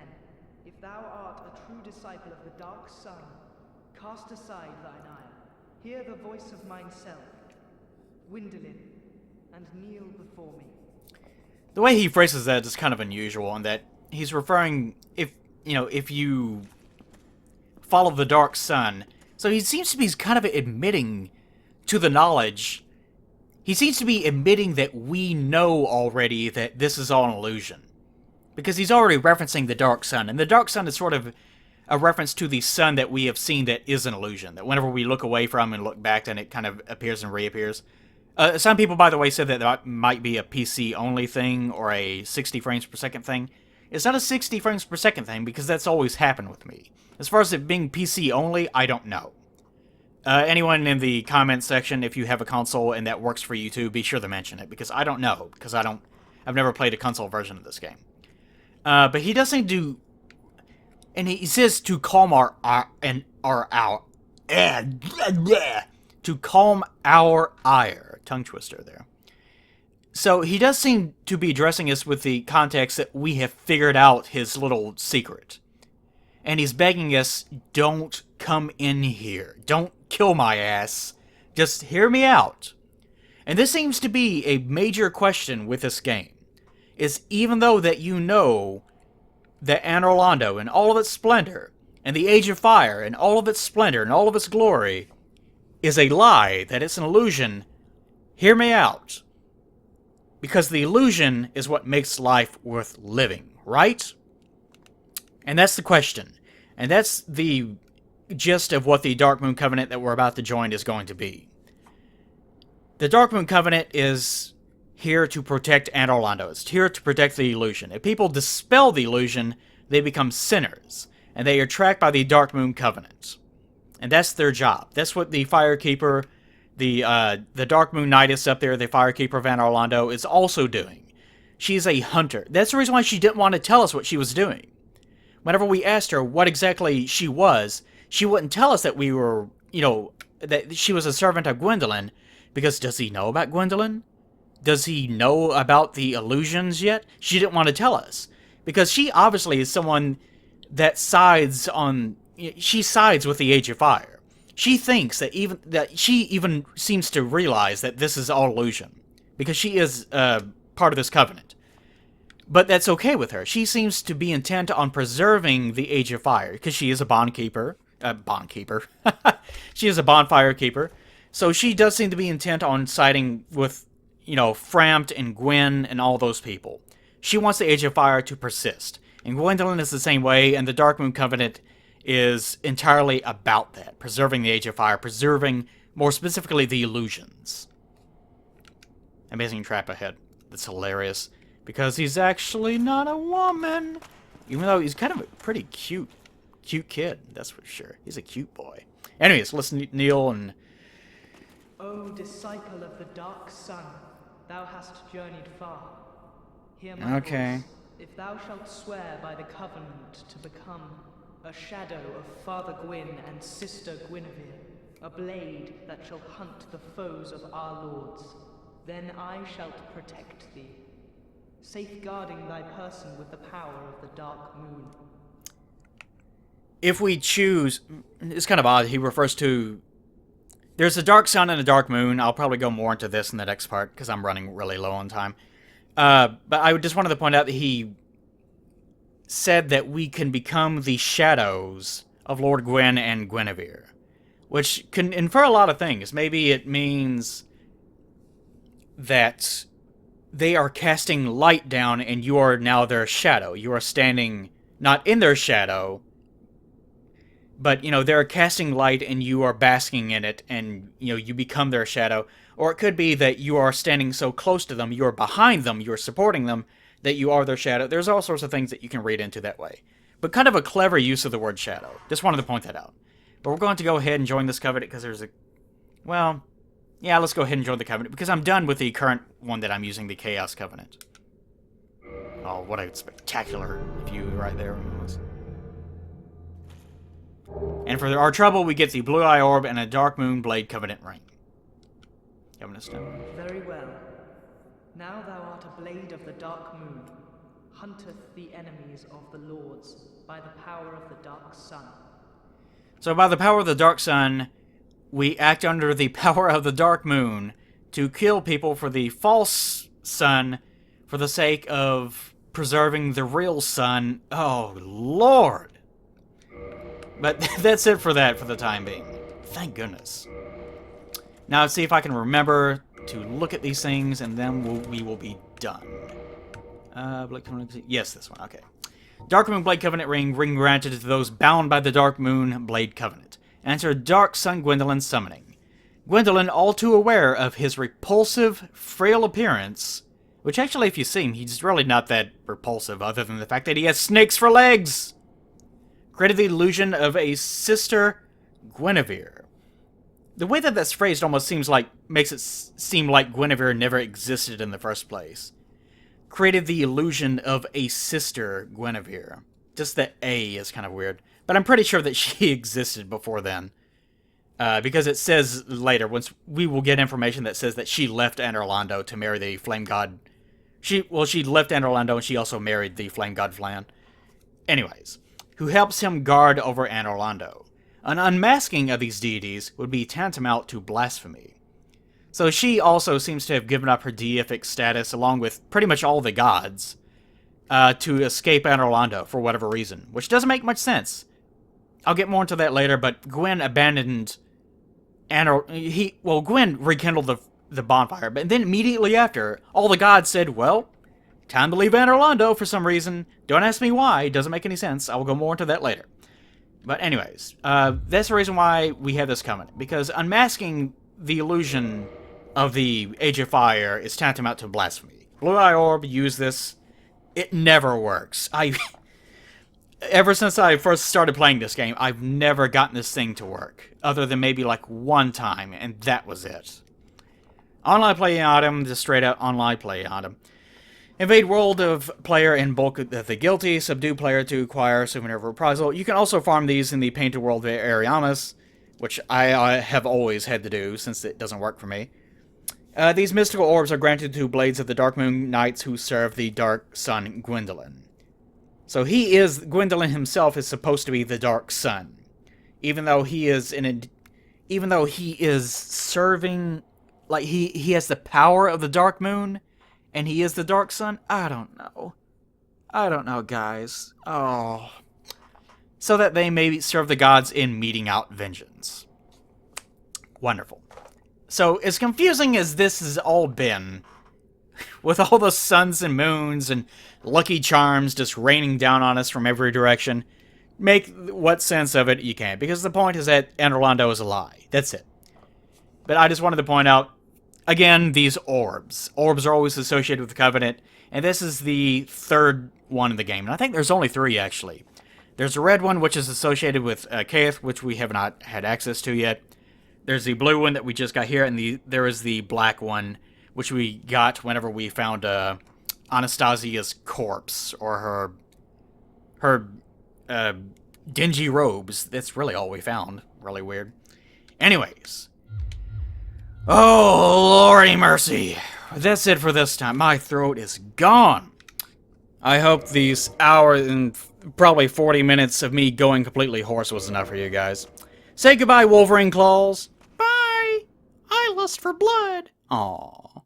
If thou art a true disciple of the dark sun, cast aside thine ire. Hear the voice of mine self, Gwendolyn, and kneel before me. The way he phrases that is kind of unusual in that he's referring, if you follow the dark sun. So he seems to be kind of admitting to the knowledge. He seems to be admitting that we know already that this is all an illusion. Because he's already referencing the dark sun. And the dark sun is sort of a reference to the sun that we have seen that is an illusion. That whenever we look away from and look back, then it kind of appears and reappears. Some people, by the way, said that might be a PC-only thing or a 60 frames per second thing. It's not a 60 frames per second thing because that's always happened with me. As far as it being PC-only, I don't know. Anyone in the comments section, if you have a console and that works for you too, be sure to mention it, because I don't know, because I've never played a console version of this game. But he does seem to, and he says to calm to calm our ire. Tongue twister there. So he does seem to be addressing us with the context that we have figured out his little secret. And he's begging us, don't come in here. Don't kill my ass. Just hear me out. And this seems to be a major question with this game. Is even though that you know that Anor Londo in all of its splendor, and the Age of Fire in all of its splendor and all of its glory, is a lie, that it's an illusion, hear me out. Because the illusion is what makes life worth living, right? And that's the question. And that's the gist of what the Darkmoon Covenant that we're about to join is going to be. The Darkmoon Covenant is here to protect Anor Londo. It's here to protect the illusion. If people dispel the illusion, they become sinners. And they are tracked by the Darkmoon Covenant. And that's their job. That's what the Firekeeper, the Darkmoon Knightess up there, the Firekeeper of Anor Londo, is also doing. She's a hunter. That's the reason why she didn't want to tell us what she was doing. Whenever we asked her what exactly she was, she wouldn't tell us that we were, that she was a servant of Gwendolyn. Because does he know about Gwendolyn? Does he know about the illusions yet? She didn't want to tell us. Because she obviously is someone that sides on... She sides with the Age of Fire. She thinks that she even seems to realize that this is all illusion. Because she is part of this covenant. But that's okay with her. She seems to be intent on preserving the Age of Fire. Because she is a bondkeeper. She is a bonfire keeper. So she does seem to be intent on siding with, Frampt and Gwen and all those people. She wants the Age of Fire to persist. And Gwendolyn is the same way, and the Darkmoon Covenant is entirely about that. Preserving the Age of Fire, preserving, more specifically, the illusions. Amazing trap ahead. That's hilarious. Because he's actually not a woman. Even though he's kind of a pretty cute kid, that's for sure. He's a cute boy. Anyways, let's kneel and... O disciple of the dark sun, thou hast journeyed far. Hear my Okay. voice. If thou shalt swear by the covenant to become a shadow of Father Gwyn and Sister Guinevere, a blade that shall hunt the foes of our lords, then I shall protect thee, safeguarding thy person with the power of the dark moon. If we choose... It's kind of odd. He refers to... There's a dark sun and a dark moon. I'll probably go more into this in the next part, because I'm running really low on time. But I just wanted to point out that he said that we can become the shadows of Lord Gwyn and Guinevere, which can infer a lot of things. Maybe it means that they are casting light down and you are now their shadow. You are standing not in their shadow, but, you know, they're casting light and you are basking in it and, you know, you become their shadow. Or it could be that you are standing so close to them, you are behind them, you are supporting them, that you are their shadow. There's all sorts of things that you can read into that way. But kind of a clever use of the word shadow. Just wanted to point that out. But we're going to go ahead and join this covenant because there's a... Well, yeah, let's go ahead and join the covenant because I'm done with the current one that I'm using, the Chaos Covenant. Oh, what a spectacular view right there. And for our trouble, we get the Blue Eye Orb and a Darkmoon Blade Covenant Ring. Covenant Stone. Very well. Now thou art a blade of the dark moon, hunteth the enemies of the lords by the power of the dark sun. So by the power of the dark sun, we act under the power of the dark moon to kill people for the false sun for the sake of preserving the real sun. Oh, Lord! But that's it for that for the time being. Thank goodness. Now let's see if I can remember to look at these things, and then we will be done. Yes, this one. Okay. Darkmoon Blade Covenant Ring granted to those bound by the Darkmoon Blade Covenant. Answer Dark Sun Gwendolyn summoning. Gwendolyn, all too aware of his repulsive, frail appearance, which actually, if you see him, he's really not that repulsive, other than the fact that he has snakes for legs, created the illusion of a sister Guinevere. The way that that's phrased almost makes it seem like Guinevere never existed in the first place. Created the illusion of a sister Guinevere. Just that A is kind of weird. But I'm pretty sure that she existed before then. Because it says later, once we will get information that says that she left Anor Londo to marry the Flame God. She left Anor Londo and she also married the Flame God Flan. Anyways, who helps him guard over Anor Londo. An unmasking of these deities would be tantamount to blasphemy. So she also seems to have given up her deific status along with pretty much all the gods to escape Anor Londo for whatever reason, which doesn't make much sense. I'll get more into that later, but Gwyn abandoned Gwyn rekindled the bonfire, but then immediately after, all the gods said, well, time to leave Anor Londo for some reason. Don't ask me why, it doesn't make any sense. I will go more into that later. But anyways, that's the reason why we have this covenant, because unmasking the illusion of the Age of Fire is tantamount to blasphemy. Blue Eye Orb, use this. It never works. Ever since I first started playing this game, I've never gotten this thing to work, other than maybe like one time, and that was it. Online play item, just straight out online play item. Invade world of player and bulk of the guilty. Subdue player to acquire souvenir of reprisal. You can also farm these in the painted world of Ariamis, which I have always had to do since it doesn't work for me. These mystical orbs are granted to blades of the Darkmoon Knights who serve the Dark Sun Gwendolyn. So Gwendolyn himself is supposed to be the Dark Sun, even though he is serving, like he has the power of the Dark Moon. And he is the Dark Sun? I don't know, guys. Oh. So that they may serve the gods in meting out vengeance. Wonderful. So, as confusing as this has all been, with all the suns and moons and lucky charms just raining down on us from every direction, make what sense of it you can. Because the point is that Anor Londo is a lie. That's it. But I just wanted to point out, again, these orbs. Orbs are always associated with the Covenant, and this is the third one in the game. And I think there's only 3, actually. There's a red one, which is associated with Kaeth, which we have not had access to yet. There's the blue one that we just got here, and there is the black one, which we got whenever we found Anastasia's corpse, or her dingy robes. That's really all we found. Really weird. Anyways. Oh, Lordy mercy. That's it for this time. My throat is gone. I hope these hour and probably 40 minutes of me going completely hoarse was enough for you guys. Say goodbye, Wolverine Claws. Bye. I lust for blood. Aww.